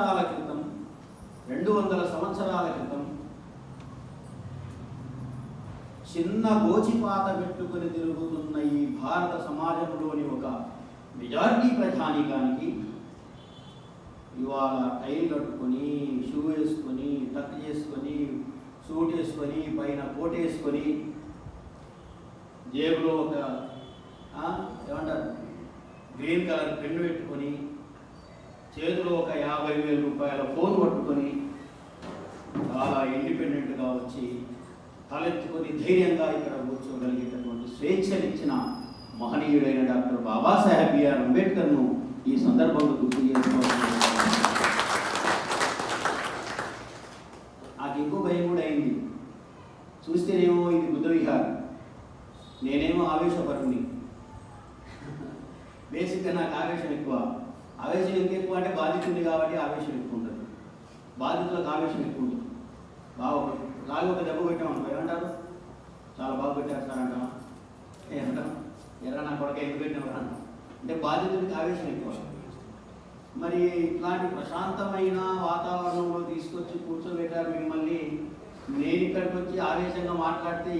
సంవత్సరాల క్రితం 200 సంవత్సరాల క్రితం చిన్న గోచిపాత పెట్టుకుని తిరుగుతున్న ఈ భారత సమాజంలోని ఒక మెజారిటీ ప్రజానీకానికి ఇవాళ టైల్ కట్టుకొని, షూ వేసుకొని, టక్ చేసుకొని, సూట్ వేసుకొని, పైన కోట్ వేసుకొని, జేబులో ఒక ఏమంటారు గ్రీన్ కలర్ పెన్ను పెట్టుకొని, చేతిలో ఒక 50,000 రూపాయల ఫోన్ పట్టుకొని చాలా ఇండిపెండెంట్గా వచ్చి తలెత్తుకొని ధైర్యంగా ఇక్కడ కూర్చోగలిగేటటువంటి స్వేచ్ఛనిచ్చిన మహనీయుడైన డాక్టర్ బాబాసాహెబ్ బిఆర్ అంబేద్కర్ను ఈ సందర్భంలో గుర్తు చేసుకోవాలి. నాకు ఇంకో భయం కూడా అయింది. చూస్తేనేమో ఇది బుద్ధ విహారం, నేనేమో ఆవేశపరుని. బేసిక్గా నాకు ఆవేశం ఎక్కువ. ఆవేశం ఎక్కువ అంటే బాధితుడిని కాబట్టి ఆవేశం ఎక్కువ ఉంటుంది. బాధితులకు ఆవేశం ఎక్కువ ఉంటుంది. లాగి ఒక దెబ్బ పెట్టామనుకో ఏమంటారు, చాలా బాగా పెట్టారు సార్ అంటామా, ఏమంటాం ఎర్ర నా కొడక ఎందుకు పెట్టినవరా అంటాం. అంటే బాధితుడికి ఆవేశం ఎక్కువ. మరి ఇట్లాంటి ప్రశాంతమైన వాతావరణంలో తీసుకొచ్చి కూర్చోబెట్టారు మిమ్మల్ని. నేను ఇక్కడికి వచ్చి ఆవేశంగా మాట్లాడితే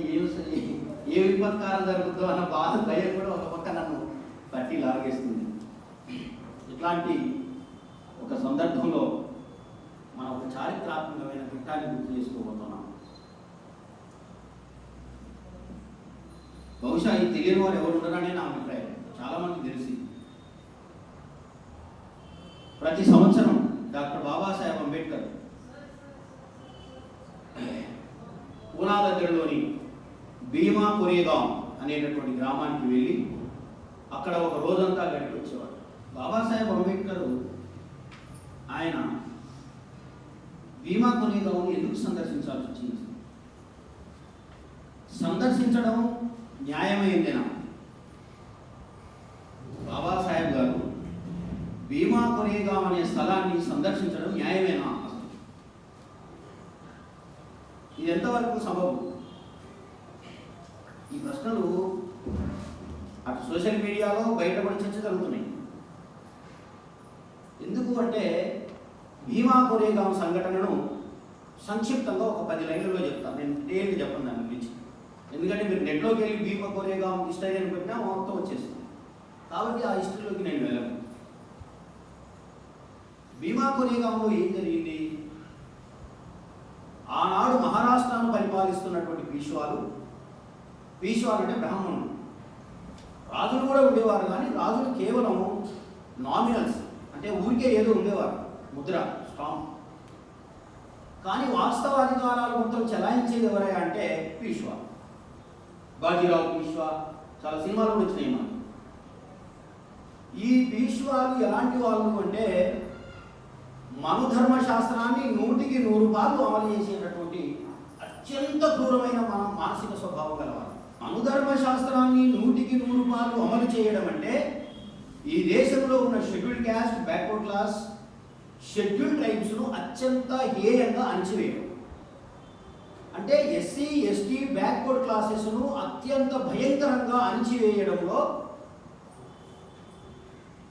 ఏ విపత్కారం జరుగుతుందో అన్న బాధ, భయం కూడా ఒక పక్క నన్ను పట్టి లాగేస్తుంది. ఇట్లాంటి ఒక సందర్భంలో మనం ఒక చారిత్రాత్మకమైన ఘట్టాన్ని గుర్తు చేసుకోబోతున్నాం. బహుశా ఇది తెలియని వారు ఎవరు ఉండరనే నా అభిప్రాయం. చాలామంది తెలిసి ప్రతి సంవత్సరం డాక్టర్ బాబాసాహెబ్ అంబేద్కర్ పూనా దగ్గరలోని భీమా కొరేగాం అనేటటువంటి గ్రామానికి వెళ్ళి అక్కడ ఒక రోజంతా గడిపి వచ్చేవాడు. బాబాసాహెబ్ అంబేద్కర్ ఆయన భీమా కొరేగాంని ఎందుకు సందర్శించాల్సి వచ్చింది? సందర్శించడం న్యాయమైందేనా? బాబాసాహెబ్ గారు భీమా కొరేగాం అనే స్థలాన్ని సందర్శించడం న్యాయమేనా? ఇది ఎంతవరకు సబబు? ఈ ప్రశ్నలు అటు సోషల్ మీడియాలో బయటపడి చర్చ జరుగుతున్నాయి. ఎందుకు అంటే భీమా కొరేగాం సంఘటనను సంక్షిప్తంగా ఒక 10 లైన్లలో చెప్తాను. నేను డీటెయిల్గా చెప్పను దాని గురించి. ఎందుకంటే మీరు నెట్లోకి వెళ్ళి భీమా కొరేగాం హిస్టరీ అని పెట్టినా మొత్తం వచ్చేస్తుంది. కాబట్టి ఆ హిస్టరీలోకి నేను వెళ్ళను. భీమా కొరేగాంలో ఏం జరిగింది? ఆనాడు మహారాష్ట్రను పరిపాలిస్తున్నటువంటి పీష్వాలు అంటే బ్రాహ్మణులు, రాజులు కూడా ఉండేవారు. కానీ రాజులు కేవలం నామినల్స్, అంటే ఊరికే ఏదో ఉండేవారు, ముద్ర స్ట్రాంగ్. కానీ వాస్తవాధికారాలు మొత్తం చెలాయించేది ఎవరయ్యా అంటే పీష్వా, బాజీరావు పీష్వా. చాలా సినిమాలు కూడా వచ్చినాయి మనకు. ఈ పీష్వాలు ఎలాంటి వాళ్ళు అంటే మనుధర్మ శాస్త్రాన్ని 100కి 100 అమలు చేసేటటువంటి అత్యంత క్రూరమైన మానసిక స్వభావం గలవారు. మనుధర్మ శాస్త్రాన్ని 100కి 100 అమలు చేయడం అంటే ఈ దేశంలో ఉన్న scheduled caste, backward class, scheduled ట్రైబ్స్ను అత్యంత హేయంగా అణచివేయడం. అంటే ఎస్సీ, ఎస్టీ, బ్యాక్వర్డ్ క్లాసెస్ను అత్యంత భయంకరంగా అణచివేయడంలో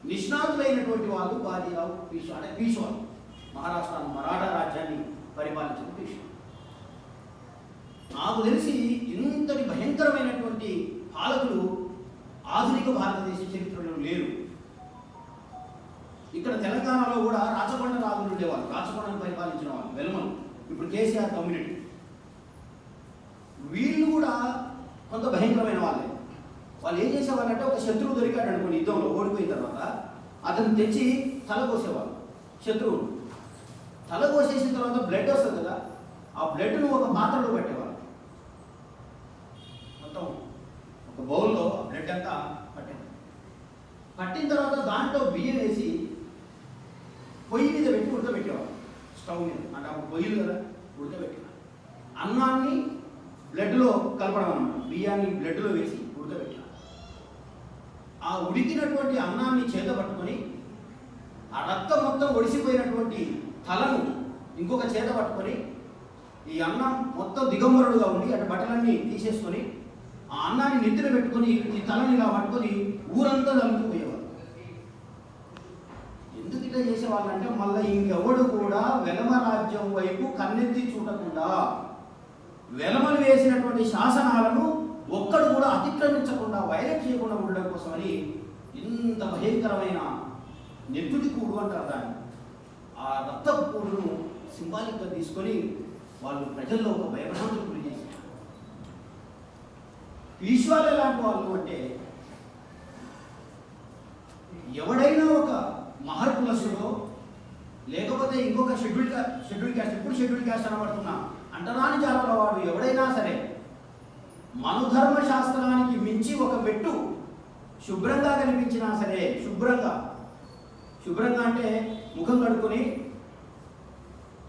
నిష్ణాతులైనటువంటి వాళ్ళు బాజీరావు పీష్వా. అంటే పీష్వాలు మహారాష్ట్ర మరాఠా రాజ్యాన్ని పరిపాలించిన పీష్వా. నాకు తెలిసి ఇంతటి భయంకరమైనటువంటి పాలకులు ఆధునిక భారతదేశ చరిత్రలో లేరు. ఇక్కడ తెలంగాణలో కూడా రాచకొండ రాజులు ఉండేవాళ్ళు, రాచకొండను పరిపాలించిన వాళ్ళు, వెల్మలు. ఇప్పుడు కేసీఆర్ కమ్యూనిటీ, వీళ్ళు కూడా కొంత భయంకరమైన వాళ్ళే. వాళ్ళు ఏం చేసేవాళ్ళంటే ఒక శత్రువు దొరికాడు అనుకోండి, యుద్ధంలో ఓడిపోయిన తర్వాత అతను తెచ్చి తల కోసేవాళ్ళు. శత్రువును తల కోసేసిన తర్వాత బ్లడ్ వస్తుంది కదా, ఆ బ్లడ్ను ఒక పాత్రలో పెట్టేవాళ్ళు. మొత్తం ఒక బౌల్లో బ్లడ్ అంతా పట్టిన తర్వాత దాంట్లో బియ్యం వేసి పొయ్యి మీద పెట్టి ఉడకబెట్టేవాళ్ళు. స్టవ్ మీద, అంటే అప్పుడు పొయ్యిలు కదా, ఉడకబెట్టేవాళ్ళు. అన్నాన్ని బ్లడ్లో కలపడం అన్నమాట. బియ్యాన్ని బ్లడ్లో వేసి ఉడకబెట్టాలి. ఆ ఉడికినటువంటి అన్నాన్ని చేత పట్టుకొని ఆ రక్తం మొత్తం ఒడిసిపోయినటువంటి తలను ఇంకొక చేత పట్టుకొని ఈ అన్నం మొత్తం దిగంబరుడుగా ఉండి అంటే బట్టలన్నీ తీసేసుకొని ఆ అన్నాన్ని నెత్తిన పెట్టుకొని ఈ తలని ఇలా పట్టుకొని ఊరంతా తలుతూ పోయేవారు. ఎందుకు ఇట్లా చేసేవాళ్ళంటే మళ్ళీ ఇంకెవడు కూడా వెలమ రాజ్యం వైపు కన్నెత్తి చూడకుండా వెలమలు వేసినటువంటి శాసనాలను ఒక్కడు కూడా అతిక్రమించకుండా వైలేట్ చేయకుండా ఉండడం కోసమని ఇంత భయంకరమైన నెత్తుడి కూడు అంటారు దాన్ని. ఆ రక్తపు కూడును సింబాలిక్గా తీసుకొని వాళ్ళు ప్రజల్లో ఒక భయభ్రాంతులు గురి చేశారు. ఈశ్వరు ఎలాంటి వాళ్ళు అంటే ఎవడైనా ఒక మహర్కులసుడో లేకపోతే ఇంకొక షెడ్యూల్ క్యాస్ట్ ఇప్పుడు షెడ్యూల్ క్యాస్ట్ అనబడుతున్నా అంటరాని జాతుల వాడు ఎవడైనా సరే మనుధర్మ శాస్త్రానికి మించి ఒక మెట్టు శుభ్రంగా కనిపించినా సరే, శుభ్రంగా అంటే ముఖం కడుక్కొని,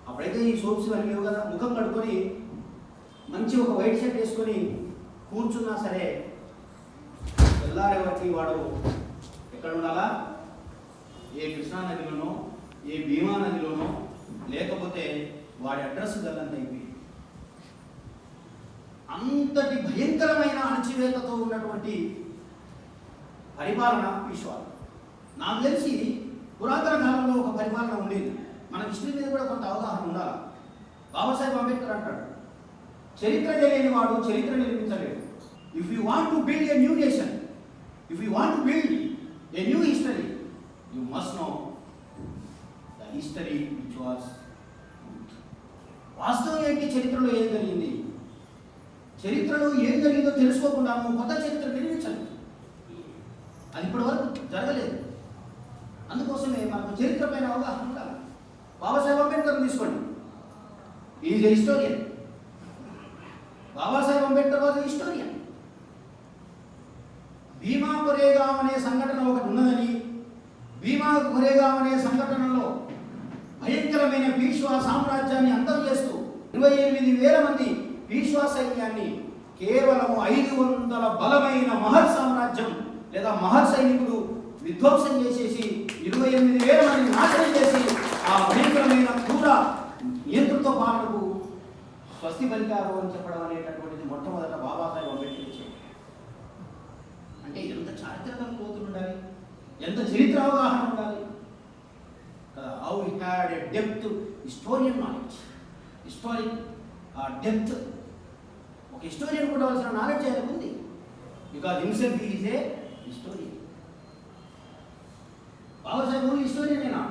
అప్పుడైతే ఈ సోప్స్ అన్నీ లేవు కదా, ముఖం కడుక్కొని మంచి ఒక వైట్ షర్ట్ వేసుకొని కూర్చున్నా సరే తెల్లారే వరకు వాడు ఎక్కడ ఉండాలా? ఏ కృష్ణానదిలోనో ఏ భీమా నదిలోనో, లేకపోతే వాడి అడ్రస్ గల్లంత అయిపోయి అంతటి భయంకరమైన అణచివేతతో ఉన్నటువంటి పరిపాలన ఈశ్వరు. నాకు తెలిసి పురాతన కాలంలో ఒక పరిపాలన ఉండేది. మన హిస్టరీ మీద కూడా కొంత అవగాహన ఉండాలి. బాబాసాహెబ్ అంబేద్కర్ అంటాడు, చరిత్ర తెలియని వాడు చరిత్ర నిర్మించలేడు. If you want to build a new nation, if you want to build a new history, you must know the history which was. వాస్తవం ఏంటి? చరిత్రలో ఏం జరిగింది? చరిత్రలో ఏం జరిగిందో తెలుసుకోకుండా నువ్వు కొత్త చరిత్ర నిర్మించలేదు. అది ఇప్పటి వరకు జరగలేదు. అందుకోసమే మనకు చరిత్ర పైన అవగాహన ఉండాలి. బాబాసాహెబ్ అంబేద్కర్ తీసుకోండి, is a historian. Babasaheb Ambedkar was a historian. Bhima Koregaon అనే సంఘటన ఒకటి ఉన్నదని, భీమా కొరేగాం అనే సంఘటనలో భయంకరమైన పీష్వా సామ్రాజ్యాన్ని అంతం చేస్తూ 28,000 మంది పీష్వా సైన్యాన్ని కేవలం 500 బలమైన మహర్ సామ్రాజ్యం లేదా మహర్ సైనికులు విధ్వంసం చేసేసి 28,000 మందిని నాశనం చేసి ఆ భయంకరమైన క్రూర నియంతృత్వ పాలనకు స్వస్తి పలికారు అని చెప్పడం అనేటటువంటిది మొట్టమొదట బాబాసాహెబ్ అంబేద్కర్ ఇచ్చాడు. అంటే ఎంత చారిత్రక లోతులు ఉండాలి, ఎంత చరిత్ర అవగాహన ఉండాలి కదా. How he had a depth historian knowledge, historic depth. ఒక హిస్టోరియన్ కూడా కావాల్సిన నాలెడ్జ్ ఆయనకు ఉంది. Because himself he is a historian. Babasaheb only హిస్టోరియనేనా?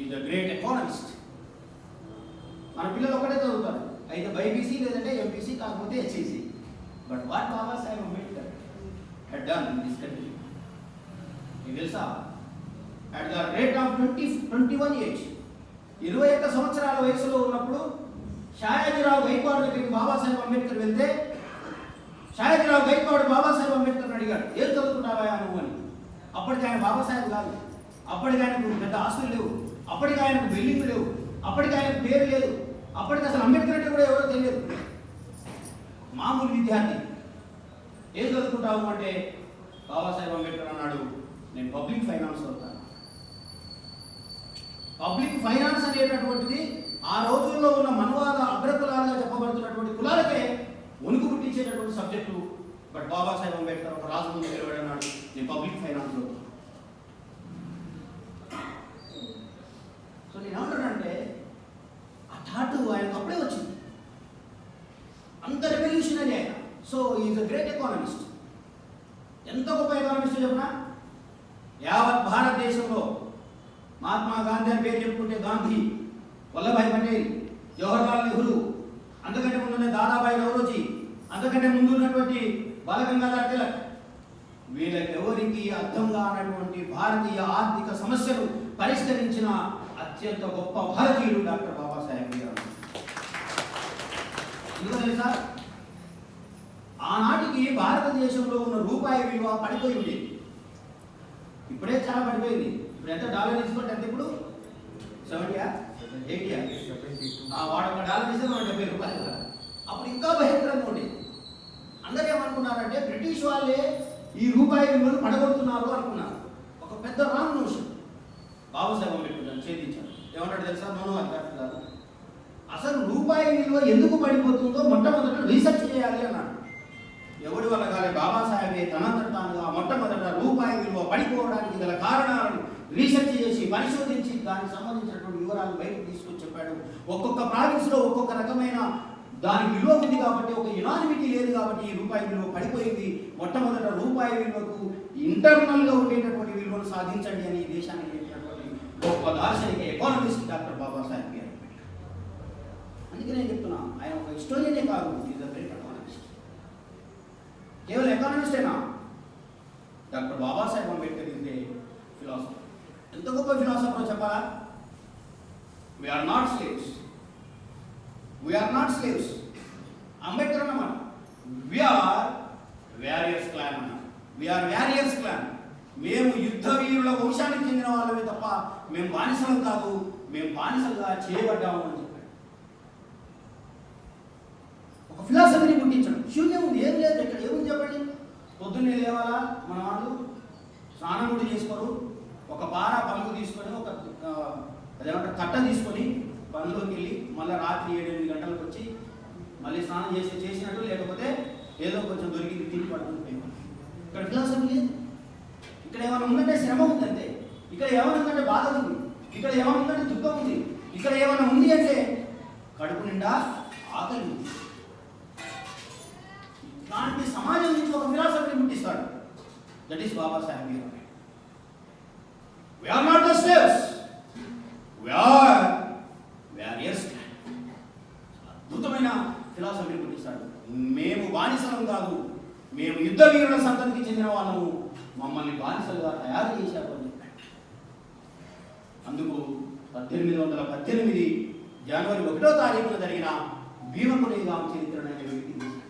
Is the great economist. మన పిల్లలు ఒకటే చదువుతారు, అయితే బైపీసీ లేదంటే ఎంపీసీ, కాకపోతే HEC. But what Babasaheb Ambedkar had done in this country. మీకు తెలుసా? at the rate of 21 age, 21 సంవత్సరాల వయసులో ఉన్నప్పుడు షాయాజీరావు గైక్వాడ్ దగ్గరికి బాబాసాహెబ్ అంబేద్కర్ వెళ్తే షాయాజీరావు గైక్వాడ్ బాబాసాహెబ్ అంబేద్కర్ని అడిగాడు, ఏం చదువుకుంటావా నువ్వు అని. అప్పటికి ఆయన బాబాసాహెబ్ కాదు, అప్పటికి ఆయనకు పెద్ద ఆస్తులు లేవు, అప్పటికి ఆయనకు బిల్డింగ్లు లేవు, అప్పటికి ఆయనకు పేరు లేదు, అప్పటికి అసలు అంబేద్కర్ అంటే కూడా ఎవరో తెలియదు. మామూలు విద్యార్థి. ఏం చదువుకుంటావు అంటే బాబాసాహెబ్ అంబేద్కర్ అన్నాడు, నేను పబ్లిక్ ఫైనాన్స్ చదువుతాను. పబ్లిక్ ఫైనాన్స్ అనేటటువంటిది ఆ రోజుల్లో ఉన్న మనువాద అగ్రకులాలుగా చెప్పబడుతున్నటువంటి కులాలకే వణుకు పుట్టించేటటువంటి సబ్జెక్టు. బట్ బాబాసాహెబ్ అంబేద్కర్ ఒక రాజు ముందు నిలబడన్నాడు, నేను పబ్లిక్ ఫైనాన్స్ చదువుతాను. సో నేను ఏమంటానంటే ఆ థాట్ ఆయనకు అప్పుడే వచ్చింది. అంత రెవల్యూషనరీ ఆయన. So is a great economist. ఎంత గొప్ప ఎకానమిస్ట్ చెప్పినా, యావత్ భారతదేశంలో మహాత్మా గాంధీ అని పేరు చెప్పుకుంటే గాంధీ, వల్లభాయ్ పటేల్, జవహర్లాల్ నెహ్రూ, అంతకంటే ముందున్న దాదాబాయి నవరోజీ, అంతకంటే ముందు ఉన్నటువంటి బాలగంగాధర్ తిలక్, వీళ్ళకెవరికి అర్థం కానటువంటి భారతీయ ఆర్థిక సమస్యలు పరిష్కరించిన అత్యంత గొప్ప భారతీయుడు డాక్టర్ బాబాసాహెబ్ గారు. ఎందుకో తెలుసా? ఆనాటికి భారతదేశంలో ఉన్న రూపాయి విలువ పడిపోయి ఉండేది. ఇప్పుడే చాలా పడిపోయింది. ఇప్పుడు ఎంత డాలర్ తీసుకుంటే ఎంత? ఇప్పుడు 70 80 వాడు ఒక డాలర్ ఇస్తే మనం 70 రూపాయలు. అప్పుడు ఇంకా భయంకరంగా ఉండేది. అందరూ ఏమనుకున్నారంటే బ్రిటిష్ వాళ్ళే ఈ రూపాయి విలువను పడగొడుతున్నారు అనుకున్నారు. ఒక పెద్ద రాంగ్ నోషన్. బాబాసాహెబ్ అంబేద్కర్ ఛేదించారు. ఏమన్నాడు తెలుసా? నోనో అర్థం కాదు, అసలు రూపాయి విలువ ఎందుకు పడిపోతుందో మొట్టమొదట రీసెర్చ్ చేయాలి అన్నాడు. ఎవడి వల్ల కాలే, బాబాసాహెబే తనంతట తానుగా మొట్టమొదట రూపాయి విలువ పడిపోవడానికి గల కారణాలను రీసెర్చ్ చేసి పరిశోధించి దానికి సంబంధించినటువంటి వివరాలు బయటకు తీసుకొని చెప్పాడు. ఒక్కొక్క ప్రావిన్స్లో ఒక్కొక్క రకమైన దాని విలువ ఉంది కాబట్టి, ఒక యునానిమిటీ లేదు కాబట్టి ఈ రూపాయి విలువ పడిపోయింది. మొట్టమొదట రూపాయి విలువకు ఇంటర్నల్గా ఉండేటటువంటి విలువను సాధించండి అని ఈ దేశానికి చెప్పినటువంటి గొప్ప దార్శనిక economist doctor Babasaheb BR Ambedkar. అందుకే నేను చెప్తున్నా, ఆయన ఒక హిస్టోరియనే కాదు, ఈజ్ అ గ్రేట్ ఎకానమిస్ట్. కేవలం ఎకానమిస్టేనా? Doctor Babasaheb Ambedkar is a philosopher. ఎంత గొప్ప ఫిలాసఫర్ చెప్పాలా? We are not slaves, we are not slaves. Ambedkar అన్నమాట వీఆర్ వ్యారియర్స్ క్లాన్ అన్నారు. We are warriors clan. మేము యుద్ధ వీరుల వంశానికి చెందిన వాళ్ళమే తప్ప మేము బానిసలం కాదు, మేము బానిసలుగా చేయబడ్డాము అని చెప్పాడు. ఒక ఫిలాసఫీని గుర్తించడం. శూన్యం ఉంది, ఏం లేదు ఇక్కడ. ఏముంది చెప్పండి? పొద్దున్నే లేవాలా మన వాళ్ళు, స్నానం కూడా చేసుకోరు, ఒక పార పలుగు తీసుకొని ఒక అదేమంటారు కట్ట తీసుకొని పనిలోకి వెళ్ళి మళ్ళీ రాత్రి 7-8 గంటలకు వచ్చి మళ్ళీ స్నానం చేసినట్టు, లేకపోతే ఏదో కొంచెం దొరికింది తిని పడుతుంది. ఇక్కడ ఫిలాసఫీ లేదు. ఇక్కడ ఏమైనా ఉందంటే శ్రమ ఉందంటే, ఇక్కడ ఏమైనా ఉందంటే బాధ ఉంది, ఇక్కడ ఏమైనా ఉందంటే దుఃఖం ఉంది, ఇక్కడ ఏమైనా ఉంది అంటే కడుపు నిండా ఆకలి ఉంది. ఇలాంటి సమాజం నుంచి ఒక ఫిలాసఫీని పుట్టిస్తాడు. That is Babasaheb BR Ambedkar. We are not the slaves. We are warriors. అద్భుతమైన ఫిలాసఫీని పుట్టిస్తాడు. మేము బానిసలం కాదు, మేము యుద్ధ వీరుల సంతతికి చెందిన వాళ్ళము, మమ్మల్ని బానిసలుగా తయారు చేశారు అని చెప్పాడు. అందుకు 1818 జనవరి 1వ తారీఖున జరిగిన భీమకొరేగాం చరిత్రను ఆయన బయటికి తీశాడు.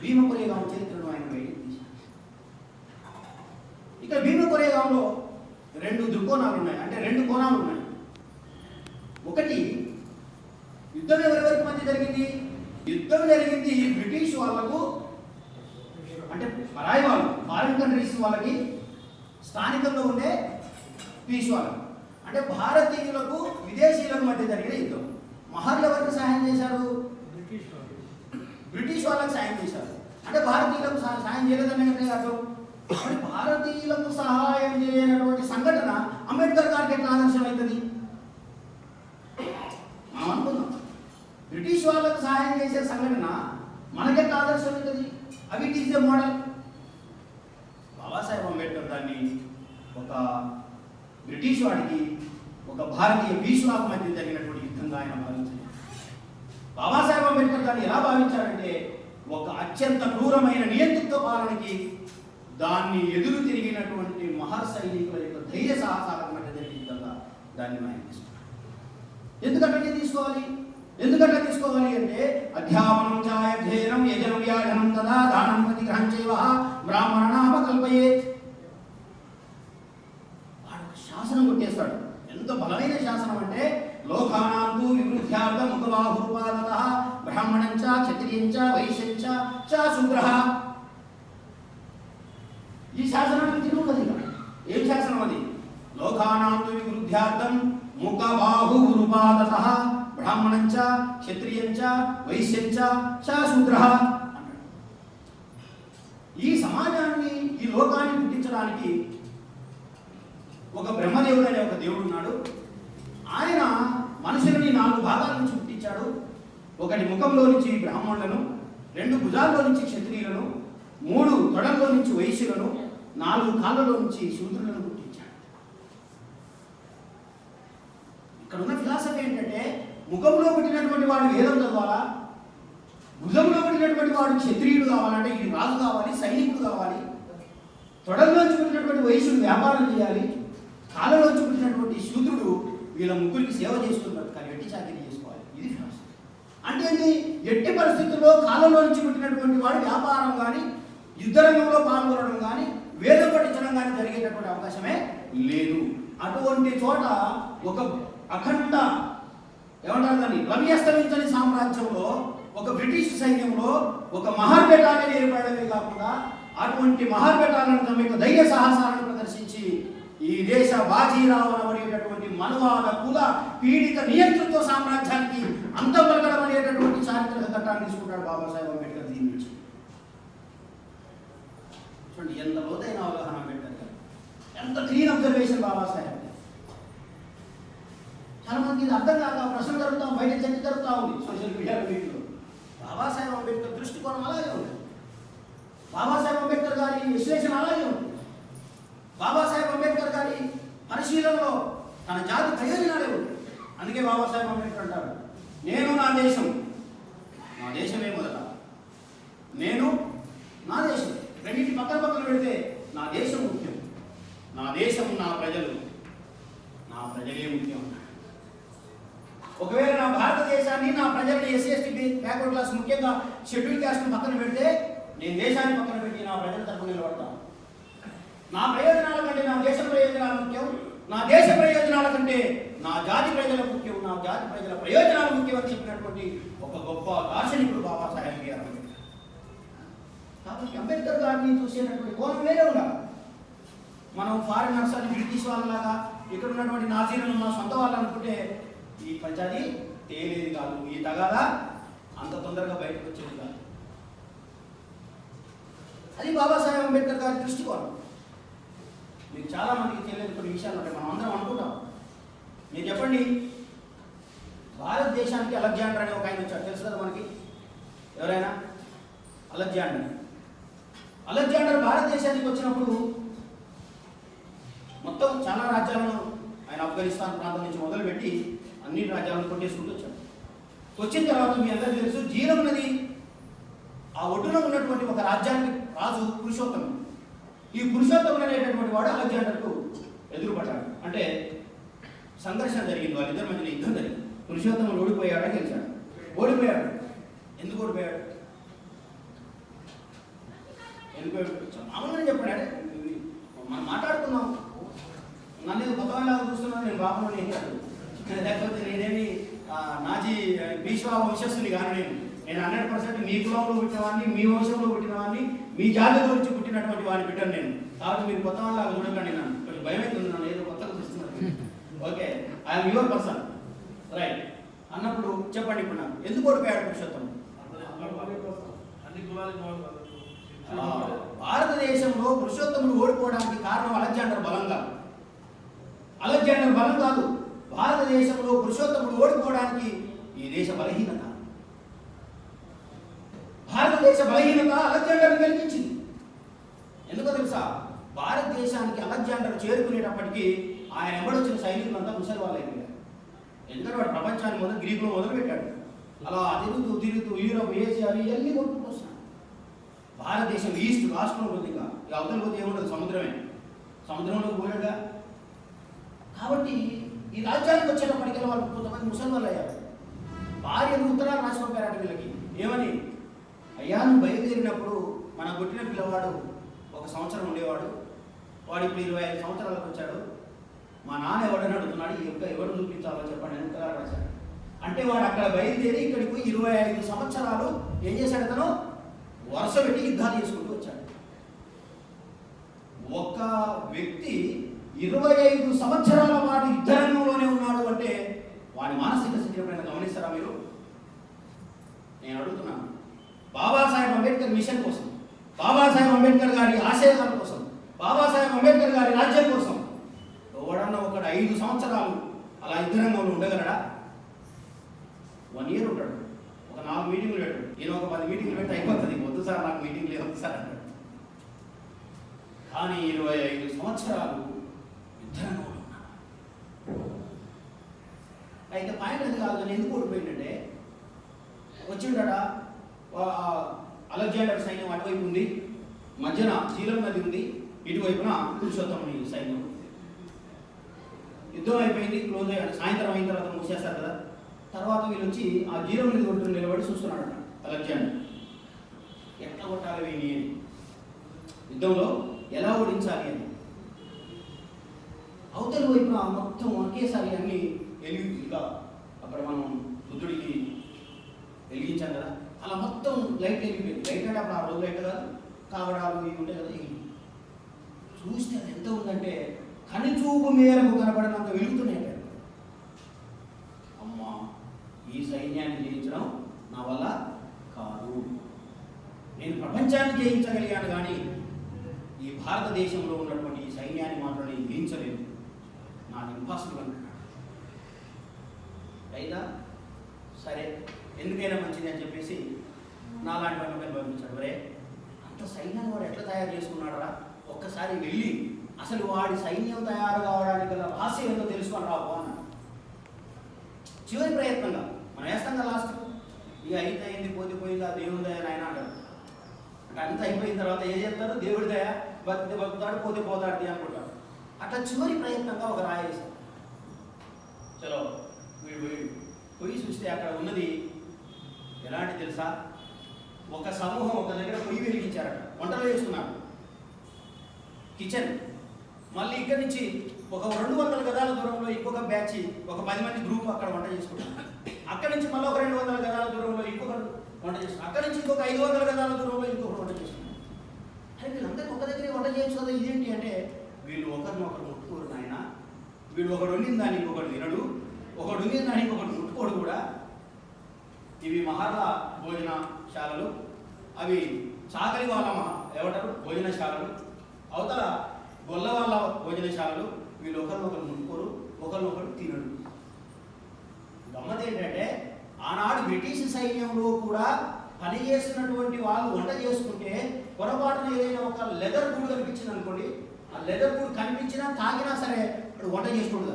భీమకొరేగాం చరిత్రను ఆయన బయటికి తీశాడు. ఇక్కడ భీమకొరేగాంలో 2 దృక్కోణాలు ఉన్నాయి, అంటే 2 కోణాలు ఉన్నాయి. ఒకటి, యుద్ధం ఎవరెవరికి మధ్య జరిగింది? యుద్ధం జరిగింది బ్రిటిష్ వాళ్ళకు, అంటే పరాయి వాళ్ళు, ఫారిన్ కంట్రీస్ వాళ్ళకి, స్థానికంగా ఉండే పీస్ వాళ్ళకు, అంటే భారతీయులకు విదేశీయులకు మధ్య జరిగిన యుద్ధం. మహర్లు ఎవరికి సహాయం చేశారు? బ్రిటిష్ వాళ్ళకి సాయం చేశారు. అంటే భారతీయులకు సాయం చేయలేదనే అర్థం. మరి భారతీయులకు సహాయం చేయనటువంటి సంఘటన అంబేద్కర్ గారికి ఎట్లా ఆదర్శం అవుతుంది? మనం అనుకుందాం, బ్రిటిష్ వాళ్ళకు సహాయం చేసే సంఘటన మనకెట్లా ఆదర్శం అవుతుంది? అవి it is a model. Babasaheb Ambedkar దాన్ని ఒక బ్రిటిష్ వాడికి, ఒక భారతీయ భీష్ములకు మధ్య జరిగినటువంటి యుద్ధంగా ఆయన భావించారు. బాబాసాహెబ్ అంబేద్కర్ దాన్ని ఎలా భావించారంటే, ఒక అత్యంత క్రూరమైన నియంతృత్వ పాలనకి దాన్ని ఎదురు తిరిగినటువంటి మహర్ సైనికుల యొక్క ధైర్య సాహసాలకు మధ్య జరిగే యుద్ధంగా దాన్ని ఆయన తీసుకున్నారు. ఎందుకంటే తీసుకోవాలి అంటే, అధ్యాపనం చాయధ్యయనం యజనం వ్యాధనం తదా దానం ప్రతిగ్రహం చైవ బ్రాహ్మణనామ కల్పయేత్. వాడు శాసనం కొట్టేస్తాడు. ఎంత బలమైన శాసనం అంటే, లోకానాంతు వివృద్ధ్యార్థం ముఖబాహురుపాదతః బ్రాహ్మణం చ క్షత్రియం చ వైశ్యం చ శూద్రః. ఈ శాసనానికి తిరుగుతుంది. ఏం శాసనం అది? లోకానాంతు వివృద్ధ్యార్థం ముఖబాహురుపాదతః బ్రాహ్మణం చ క్షత్రియం చ వైశ్యం చ శూద్రః అంటాడు. ఈ సమాజాన్ని, ఈ లోకాన్ని పుట్టించడానికి ఒక బ్రహ్మదేవుడు అనే ఒక దేవుడు ఉన్నాడు. ఆయన మనుషులని 4 భాగాల నుంచి పుట్టించాడు. ఒకటి ముఖంలో నుంచి బ్రాహ్మణులను, 2 భుజాల్లో నుంచి క్షత్రియులను, 3 తొడల్లో నుంచి వైశ్యులను, 4 కాళ్ళలో నుంచి శూద్రులను పుట్టించాడు. ఇక్కడ ఉన్న ఫిలాసఫీ ఏంటంటే, ముఖంలో పుట్టినటువంటి వాడు వేదం చదవాలా, భుజంలో పుట్టినటువంటి వాడు క్షత్రియుడు కావాలంటే ఇది రాజు కావాలి, సైనికుడు కావాలి, తొడల్లోంచి పుట్టినటువంటి వైశ్యుడు వ్యాపారం చేయాలి, కాళ్ళలోంచి పుట్టినటువంటి శూద్రుడు వీళ్ళ ముగ్గురికి సేవ చేసుకుని బతకాలి, వెట్టి చాకరీ చేసుకోవాలి. ఇది ఫిలాసఫీ. అంటే ఎట్టి పరిస్థితుల్లో కాళ్ళలో నుంచి పుట్టినటువంటి వాడు వ్యాపారం కానీ, యుద్ధరంగంలో పాల్గొనడం కానీ, వేదం పఠించడం కానీ జరిగేటటువంటి అవకాశమే లేదు. అటువంటి చోట ఒక అఖండ ఏమంటారు దాన్ని, రవి అస్తమించని సామ్రాజ్యంలో, ఒక బ్రిటిష్ సైన్యంలో ఒక మహర్ బెటాలియన్ ఏర్పడమే కాకుండా, అటువంటి మహర్ బెటాలియన్ తమ యొక్క ధైర్య సాహసాలను ప్రదర్శించి ఈ దేశ బాజీరావు అనేటటువంటి మనువాద కుల పీడిత నియంతృత్వ సామ్రాజ్యానికి అంతం పలకడం అనేటటువంటి చారిత్రక ఘట్టాన్ని తీసుకుంటాడు బాబాసాహెబ్ అంబేద్కర్ దీని నుంచి. చూడండి ఎంత లోతైన అవగాహన అంబేద్కర్ గారు. ఎంత క్లీన్ అబ్జర్వేషన్ బాబాసాహెబ్. చాలా మందికి ఇది అర్థం కాక ప్రశ్న జరుగుతాం, బయట చర్చ జరుగుతూ ఉంది సోషల్ మీడియా వీటిలో. బాబాసాహెబ్ అంబేద్కర్ దృష్టికోణం అలాగే ఉంది, బాబాసాహెబ్ అంబేద్కర్ గారి విశ్లేషణ అలాగే ఉంది. బాబాసాహెబ్ అంబేద్కర్ గారి పరిశీలనలో తన జాతి ప్రయోజనాలే ఉంది. అందుకే బాబాసాహెబ్ అంబేద్కర్ అంటారు, నేను నా దేశం, నా దేశమే మొదట, నేను నా దేశం. రెండింటి పక్కన పక్కన పెడితే నా దేశం ముఖ్యం, నా దేశం, నా ప్రజలు, నా ప్రజలే ముఖ్యం. ఒకవేళ నా భారతదేశాన్ని, నా ప్రజల్ని, ఎస్సీ బ్యాక్వర్డ్ క్లాస్, ముఖ్యంగా షెడ్యూల్ క్యాస్ట్ని పక్కన పెడితే నేను దేశాన్ని పక్కన పెట్టి నా ప్రజల తరఫున నిలబడతాను. నా ప్రయోజనాల కంటే నా దేశ ప్రయోజనాలు ముఖ్యం, నా దేశ ప్రయోజనాల కంటే నా జాతి ప్రజల ముఖ్యం, నా జాతి ప్రజల ప్రయోజనాలు ముఖ్యం అని చెప్పినటువంటి ఒక గొప్ప దార్శనికుడు బాబాసాహెబ్ బిఆర్ అంబేద్కర్. కాబట్టి అంబేద్కర్ గారిని చూసేటటువంటి కోణం వేరే ఉండాలి. మనం ఫారినర్స్ అని, బ్రిటిష్ వాళ్ళలాగా ఇక్కడ ఉన్నటువంటి నాజీలను మా సొంత వాళ్ళు అనుకుంటే ఈ పంచాది తేలేది కాదు, ఈ తగాదా అంత తొందరగా బయటకు వచ్చేది కాదు. అది బాబాసాహెబ్ అంబేద్కర్ గారి దృష్టికోణం. మీకు చాలా మందికి తెలియని కొన్ని విషయాలు ఉంటాయి, మనం అందరం అనుకుంటాం. మీరు చెప్పండి, భారతదేశానికి అలెగ్జాండర్ అనే ఒక ఆయన వచ్చాడు, తెలుసు కదా మనకి? ఎవరైనా? అలెగ్జాండర్ భారతదేశానికి వచ్చినప్పుడు మొత్తం చాలా రాజ్యాలను ఆయన ఆఫ్ఘనిస్తాన్ ప్రాంతం నుంచి మొదలుపెట్టి అన్ని రాజ్యాలను కొట్టేసుకుంటూ వచ్చాడు. వచ్చిన తర్వాత మీ అందరికీ తెలుసు, జీలం నది ఆ ఒడ్డున ఉన్నటువంటి ఒక రాజ్యానికి రాజు పురుషోత్తముడు. ఈ పురుషోత్తముడు అనేటటువంటి వాడు అలెగ్జాండర్కు ఎదురుపడ్డాడు. అంటే సంఘర్షణ జరిగింది, వాళ్ళిద్దరి మధ్యన యుద్ధం జరిగింది. పురుషోత్తముడు ఓడిపోయాడా గెలిచాడు? ఓడిపోయాడు. ఎందుకు ఓడిపోయాడు? మామూలుగా చెప్పాడు, మనం మాట్లాడుకున్నాం, నన్ను కొత్తగా చూస్తున్నాను, నేను బాబుని వేసాడు, లేకపోతే నేనేమి నాజీ భీష్మ వంశస్థుని కానీ నేను 100% మీ కులంలో పుట్టినవాడిని, మీ వంశంలో పుట్టినవాడిని, మీ జాతి గురించి పుట్టినటువంటి వాడిని బిడ్డను నేను. కాబట్టి మీరు కొత్త వాళ్ళలాగా చూడకండి, నన్ను కొంచెం భయం అవుతుంది, నన్ను ఏదో కొత్తగా చూస్తున్నారు. Okay, I'm your person, right అన్నప్పుడు చెప్పండి, ఇప్పుడు నాకు ఎందుకు ఓడిపోయాడు పురుషోత్తముడు? భారతదేశంలో పురుషోత్తముడు ఓడిపోవడానికి కారణం అలెగ్జాండర్ బలం కాదు. అలెగ్జాండర్ బలం కాదు, భారతదేశంలో పురుషోత్తముడు ఓడిపోవడానికి ఈ దేశ బలహీనత. భారతదేశ బలహీనత అలెగ్జాండర్ని గెలిపించింది. ఎందుకో తెలుసా? భారతదేశానికి అలెగ్జాండర్ చేరుకునేటప్పటికీ ఆయన ఎంబడొచ్చిన సైనికులంతా ముసలి వాళ్ళు అయిపోయారు. ఎందుకంటే వాడు ప్రపంచాన్ని గ్రీకులో మొదలు పెట్టాడు. అలా తిరుగుతూ యూరోప్, ఏషియా ఇవన్నీ కొట్టుకుంటూ వస్తున్నాడు. భారతదేశం ఈస్ట్ లాస్ట్లో ఉంటుంది, ఇంకా అవతల పోతే ఏముండదు, సముద్రమే, సముద్రంలో పోయాడుగా. కాబట్టి ఈ రాజ్యానికి వచ్చేటప్పటికీ వాళ్ళు కొంతమంది ముసలి వాళ్ళు అయ్యారు. భార్యను ఉత్తరాలు రాసి పంపారట వీళ్ళకి, ఏమని? అయ్యా, నువ్వు బయలుదేరినప్పుడు మన పుట్టిన పిల్లవాడు 1 సంవత్సరం ఉండేవాడు, వాడు ఇప్పుడు 25 సంవత్సరాలకు వచ్చాడు, మా నాన్న ఎవడని అడుగుతున్నాడు, ఎవరు చూపించాలో చెప్పండి అని ఉత్తరాలు రాశాడు. అంటే వాడు అక్కడ బయలుదేరి ఇక్కడికి 25 సంవత్సరాలు ఏం చేశాడు? తను వరుస పెట్టి యుద్ధాలు చేసుకుంటూ వచ్చాడు. ఒక వ్యక్తి 25 సంవత్సరాల పాటు యుద్ధరంగంలోనే ఉన్నాడు అంటే వాడి మానసిక స్థితి ఎప్పుడైనా గమనిస్తారా మీరు? నేను అడుగుతున్నాను. బాబాసాహెబ్ అంబేద్కర్ మిషన్ కోసం, బాబాసాహెబ్ అంబేద్కర్ గారి ఆశయాల కోసం, బాబాసాహెబ్ అంబేద్కర్ గారి రాజ్యం కోసం ఎవడన్నా ఒకడు 5 సంవత్సరాలు అలా యుద్ధరంగంలో ఉండగలడా? 1 ఇయర్ ఉంటాడు, ఒక 4 మీటింగ్లు పెట్టాడు. ఈయన ఒక 10 మీటింగ్లు పెట్టి అయిపోతుంది, వద్దు సార్ నాకు మీటింగ్లు వద్దు సార్ అంటాడు. కానీ 25 సంవత్సరాలు యుద్ధరంగంలో ఉన్నాడు. అయితే పాయింట్ అది కాదు, కానీ ఎందుకు ఓడిపోయిందంటే వచ్చిండట, అలెగ్జాండర్ సైన్యం అటువైపు ఉంది, మధ్యన జీలం నది ఉంది, ఇటువైపున పురుషోత్తముని సైన్యం. యుద్ధం అయిపోయింది, క్లోజ్ అయ్యాడు. సాయంత్రం అయిన తర్వాత మూసేస్తారు కదా. తర్వాత వీళ్ళు వచ్చి ఆ జీలం నది ఒడ్డున నిలబడి చూస్తున్నాడట అలెగ్జాండర్. ఎట్లా కొట్టాలి వీని అని, యుద్ధంలో ఎలా ఓడించాలి అని. అవతల వైపున మొత్తం ఒకేసారి అన్ని ఇంకా అక్కడ మనం బుద్ధుడికి వెలిగించాం కదా, అలా మొత్తం లైట్ వెలిగిపోయింది. లైట్ అంటే అప్పుడు ఆ రోజు లైట్ కాదు, కావడాలు ఇవి ఉంటాయి కదా. చూస్తే అది ఎంత ఉందంటే కనుచూపు మేరకు కనబడినంత వెలుగుతున్నాయి. అమ్మా, ఈ సైన్యాన్ని జయించడం నా వల్ల కాదు, నేను ప్రపంచాన్ని జయించగలిగాను, కానీ ఈ భారతదేశంలో ఉన్నటువంటి ఈ సైన్యాన్ని మాత్రం నేను జయించలేదు, నాకు ఇంపాసిబుల్ అంటున్నాడు. అయినా సరే ఎందుకైనా మంచిది అని చెప్పేసి నాలాంటి వాడిని పంపించాడు. మరే అంత సైన్యాన్ని వాడు ఎట్లా తయారు చేసుకున్నాడరా, ఒక్కసారి వెళ్ళి అసలు వాడి సైన్యం తయారు కావడానికి గల రహస్యం ఏంటో తెలుసుకొని రావు అన్నాడు. చివరి ప్రయత్నంగా మనం వేస్తాం కదా లాస్ట్, ఇక అయితే అయింది పోతే పోయింది, ఆ దేవుడి దయ ఆయన అంటారు. అంటే అంత అయిపోయిన తర్వాత ఏం చెప్తారు, దేవుడి దయ, బతితే బతుకుతాడు పోతే పోతాడు అనుకుంటారు. అట్లా చివరి ప్రయత్నంగా ఒక రాయి వేశారు. చలో వీడు పొయ్యి చూస్తే అక్కడ ఉన్నది ఎలాంటి తెలుసా, ఒక సమూహం ఒక దగ్గర పొయ్యి వెలిగించారట, వంటలు చేస్తున్నారు కిచెన్. మళ్ళీ ఇక్కడి నుంచి ఒక 200 గదాల దూరంలో ఇంకొక బ్యాచ్, ఒక 10 మంది గ్రూప్ అక్కడ వంట చేసుకుంటారు. అక్కడి నుంచి మళ్ళీ ఒక 200 గదాల దూరంలో ఇంకొకరు వంట చేస్తారు. అక్కడి నుంచి ఇంకొక 500 గదాల దూరంలో ఇంకొకరు వంట చేస్తున్నారు. అరే వీళ్ళందరికీ ఒక దగ్గరే వంట చేయొచ్చు కదా, ఇదేంటి అంటే వీళ్ళు ఒకరినొకరు ముట్టుకోరు నాయన. వీడు ఒకడు వండిన దాన్ని ఇంకొకటి తినడు, ఒకడు వండిన దాన్ని ఇంకొకటి ముట్టుకోడు కూడా. ఇవి మహర్ల భోజనశాలలు, అవి చాకలి వాళ్ళ ఏమంటారు భోజనశాలలు, అవతల గొల్ల వాళ్ళ భోజనశాలలు. వీళ్ళు ఒకరినొకరు ముట్టుకోరు, ఒకరినొకరు తినడు. గమ్మత్ ఏంటంటే ఆనాడు బ్రిటిష్ సైన్యంలో కూడా పనిచేస్తున్నటువంటి వాళ్ళు వంట చేసుకుంటే పొరపాటున ఏదైనా ఒక లెదర్ గూడు కనిపించింది అనుకోండి, ఆ లెదర్ గూడు కనిపించినా తాగినా సరే అక్కడ వంట చేసుకోడు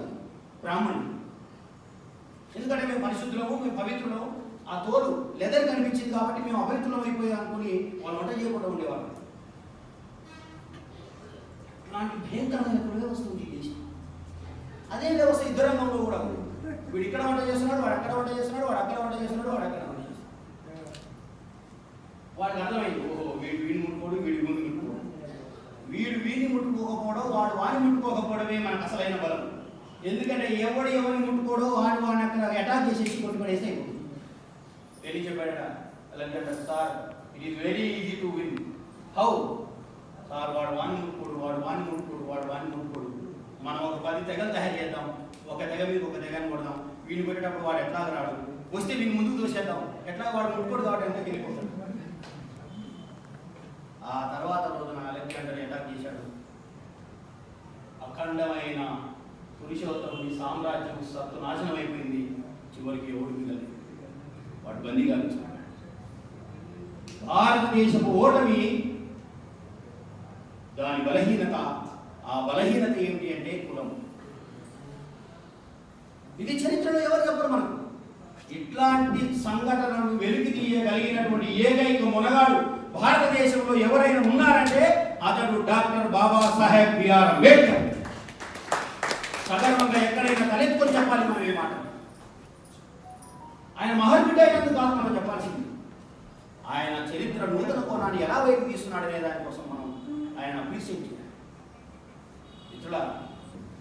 బ్రాహ్మణుడు. ఎందుకంటే మేము పరిశుద్ధులము, మేము పవిత్రులము. ఆ తోలు లెదర్ కనిపించింది కాబట్టి మేము అపవిత్రులం అయిపోయాం అనుకుని వాళ్ళు వంట చేయకుండా ఉండేవాళ్ళు. అలాంటి భయంకరమైన వ్యవస్థ ఉంది దేశం. అదే వ్యవస్థ ఇద్దరు రంగంలో కూడా ఉంది. వీడు ఇక్కడ వంట చేస్తున్నాడు, వాడు అక్కడ వంట చేస్తున్నాడు, వాడు అక్కడ వంట చేస్తున్నాడు, వాడు అక్కడ వంట చేస్తున్నాడు. వాడికి అర్థమైంది, ఓహో వీడు వీడిని ముట్టుకోడు, వీడి ముందు ముట్టుకోడు. వీడు వీడిని ముట్టుకోకపోవడం, వాడు వాడిని ముట్టుకోకపోవడమే మనకు అసలైన బలం. ఎందుకంటే ఎవరిని ముట్టుకోడో వాడిని అక్కడ అటాక్ చేసేసి కొట్టుబడేస్తే అయిపోతుంది. వెళ్ళి చెప్పాడట అలాంటి sir, it is very easy to win. How sir, వాడు వాడిని ముట్టుకోడు, వాడు వాడిని ముట్టుకోడు, వాడు వాడిని ముట్టుకోడు. మనం ఒక 10 తెగలు తయారు చేద్దాం, ఒక తెగ మీద ఒక తెగని కొడదాం. వీడిని కొట్టేటప్పుడు వాడు ఎట్లా రాడు, వస్తే వీడిని ముందుకు తోసేద్దాం, ఎట్లా వాడు ముట్టుకోడు కాబట్టి ఎంతకు వెళ్ళిపోతాడు. ఆ తర్వాత రోజున అలెగ్జాండర్ అటాక్ చేశాడు. అఖండమైన పురుషోత్తముడి సామ్రాజ్యం సత్తు నాశనం అయిపోయింది. చివరికి ఎవడు మిగలేదు, వాడు బందీగా ఉంచాడు. భారతదేశపు ఓటమి దాని బలహీనత. ఆ బలహీనత ఏమిటి అంటే కులం. ఇది చరిత్రలో ఎవరు చెప్పరు మనకు. ఇట్లాంటి సంఘటనలు వెలికి తీయగలిగినటువంటి ఏకైక మునగాడు భారతదేశంలో ఎవరైనా ఉన్నారంటే అతడు డాక్టర్ బాబాసాహెబ్ బిఆర్ అంబేద్కర్. సగర్వంగా ఎక్కడైనా తలెత్తుకొని చెప్పాలి మనం ఏ మాట. ఆయన మహర్బిడ్డ అయినందుకు కాదు మనం చెప్పాల్సింది, ఆయన చరిత్ర నూతన కోణాన్ని ఎలా వైపు తీస్తున్నాడనే దానికోసం మనం ఆయన అప్రిషియేట్ చేయాలి. ఇట్లా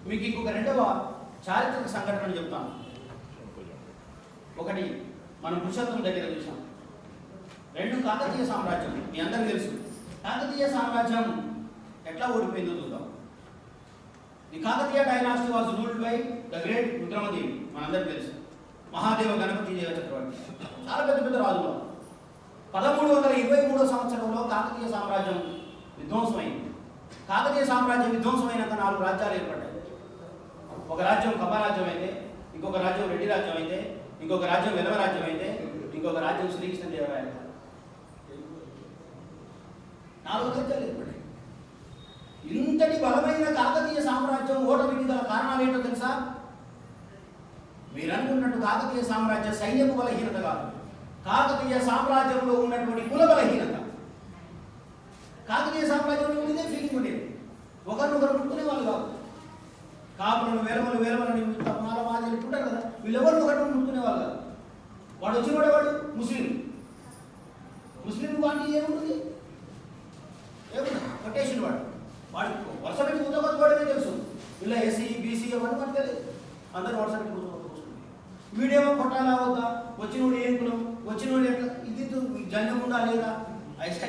మీకు ఇంకొక 2వ చారిత్రక సంఘటన చెప్తాను. ఒకటి మనం పురుషోత్తం దగ్గర చూసాం. 2 కాకతీయ సామ్రాజ్యం. మీ అందరికీ తెలుసు కాకతీయ సామ్రాజ్యం ఎట్లా ఓడిపోయిందో చూద్దాం. The Kakatiya dynasty was ruled by the great Rudramadevi. మనందరికీ తెలుసు. మహాదేవ గణపతి దేవ చక్రవర్తి చాలా పెద్ద పెద్ద రాజులు. 1323 సంవత్సరంలో కాకతీయ సామ్రాజ్యం విధ్వంసమైంది. కాకతీయ సామ్రాజ్యం విధ్వంసమైనాక 4 రాజ్యాలు ఏర్పడ్డాయి. ఒక రాజ్యం కప్ప రాజ్యం అయితే, ఇంకొక రాజ్యం రెడ్డి రాజ్యం అయితే, ఇంకొక రాజ్యం వెలవ రాజ్యం అయితే, ఇంకొక రాజ్యం శ్రీకృష్ణదేవరాయలు. 4 రాజ్యాలు ఏర్పడ్డాయి. ఇంతటి బలమైన కాకతీయ సామ్రాజ్యం ఓటమికి గల కారణాలు ఏంటో తెలుసా? మీరు అనుకున్నట్టు కాకతీయ సామ్రాజ్య సైన్యపు బలహీనత కాదు, కాకతీయ సామ్రాజ్యంలో ఉన్నటువంటి కుల బలహీనత. కాకతీయ సామ్రాజ్యంలో ఉండేదే ఫీలింగ్ ఉండేది, ఒకరినొకరు ముట్టుకునే వాళ్ళు కాదు. కాపులను వేలమలని మాల మాదిరి ఉంటారు కదా, వీళ్ళెవరు ఒకరిని ముట్టుకునే వాళ్ళు కాదు. వాడు వచ్చినవాడు వాడు ముస్లిం వాడికి ఏముంటుంది, కొట్టేసిన వాడు వరుస పెట్టి కూతకొచ్చుకోవడమే తెలుసు. వీళ్ళ ఎస్సీ బీసీ అవన్నీ మనకు తెలియదు. అందరూ వరుస పెట్టి కూర్చోవచ్చు. వీడేమో కొట్టాలా వద్దా, వచ్చినోడు ఏం కులం, వచ్చినోడు ఎట్లా, ఇది జన్యం ఉందా లేదా, అయితే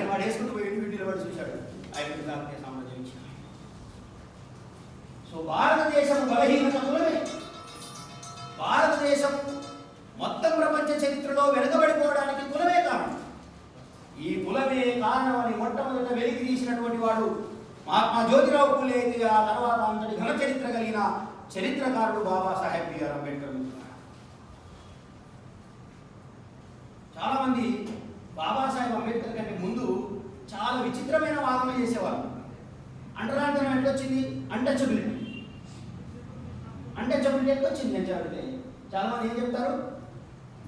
వాడు వేసుకుంటూ పోయి వీటిలో వాడు చూశాడు. ఆయన కాకతీయ సామ్రాజ్యం ఇచ్చిన. సో భారతదేశం బలహీనత కులమే. భారతదేశం మొత్తం ప్రపంచ చరిత్రలో వెనుకబడిపోవడానికి కులమే కారణం. ఈ కులమే కారణం అని మొట్టమొదట వెలికి తీసినటువంటి వాడు మహాత్మా జ్యోతిరావు పూలే అయితే ఆ తర్వాత అంతటి ఘన చరిత్ర కలిగిన చరిత్రకారుడు బాబాసాహెబ్ బిఆర్ అంబేద్కర్. చాలామంది బాబాసాహెబ్ అంబేద్కర్ కంటే ముందు చాలా విచిత్రమైన వాదనలు చేసేవారు. అంటరానితనం ఎట్లా వచ్చింది? అన్టచబిలిటీ ఎట్లా వచ్చింది అని చెబితే చాలామంది ఏం చెప్తారు?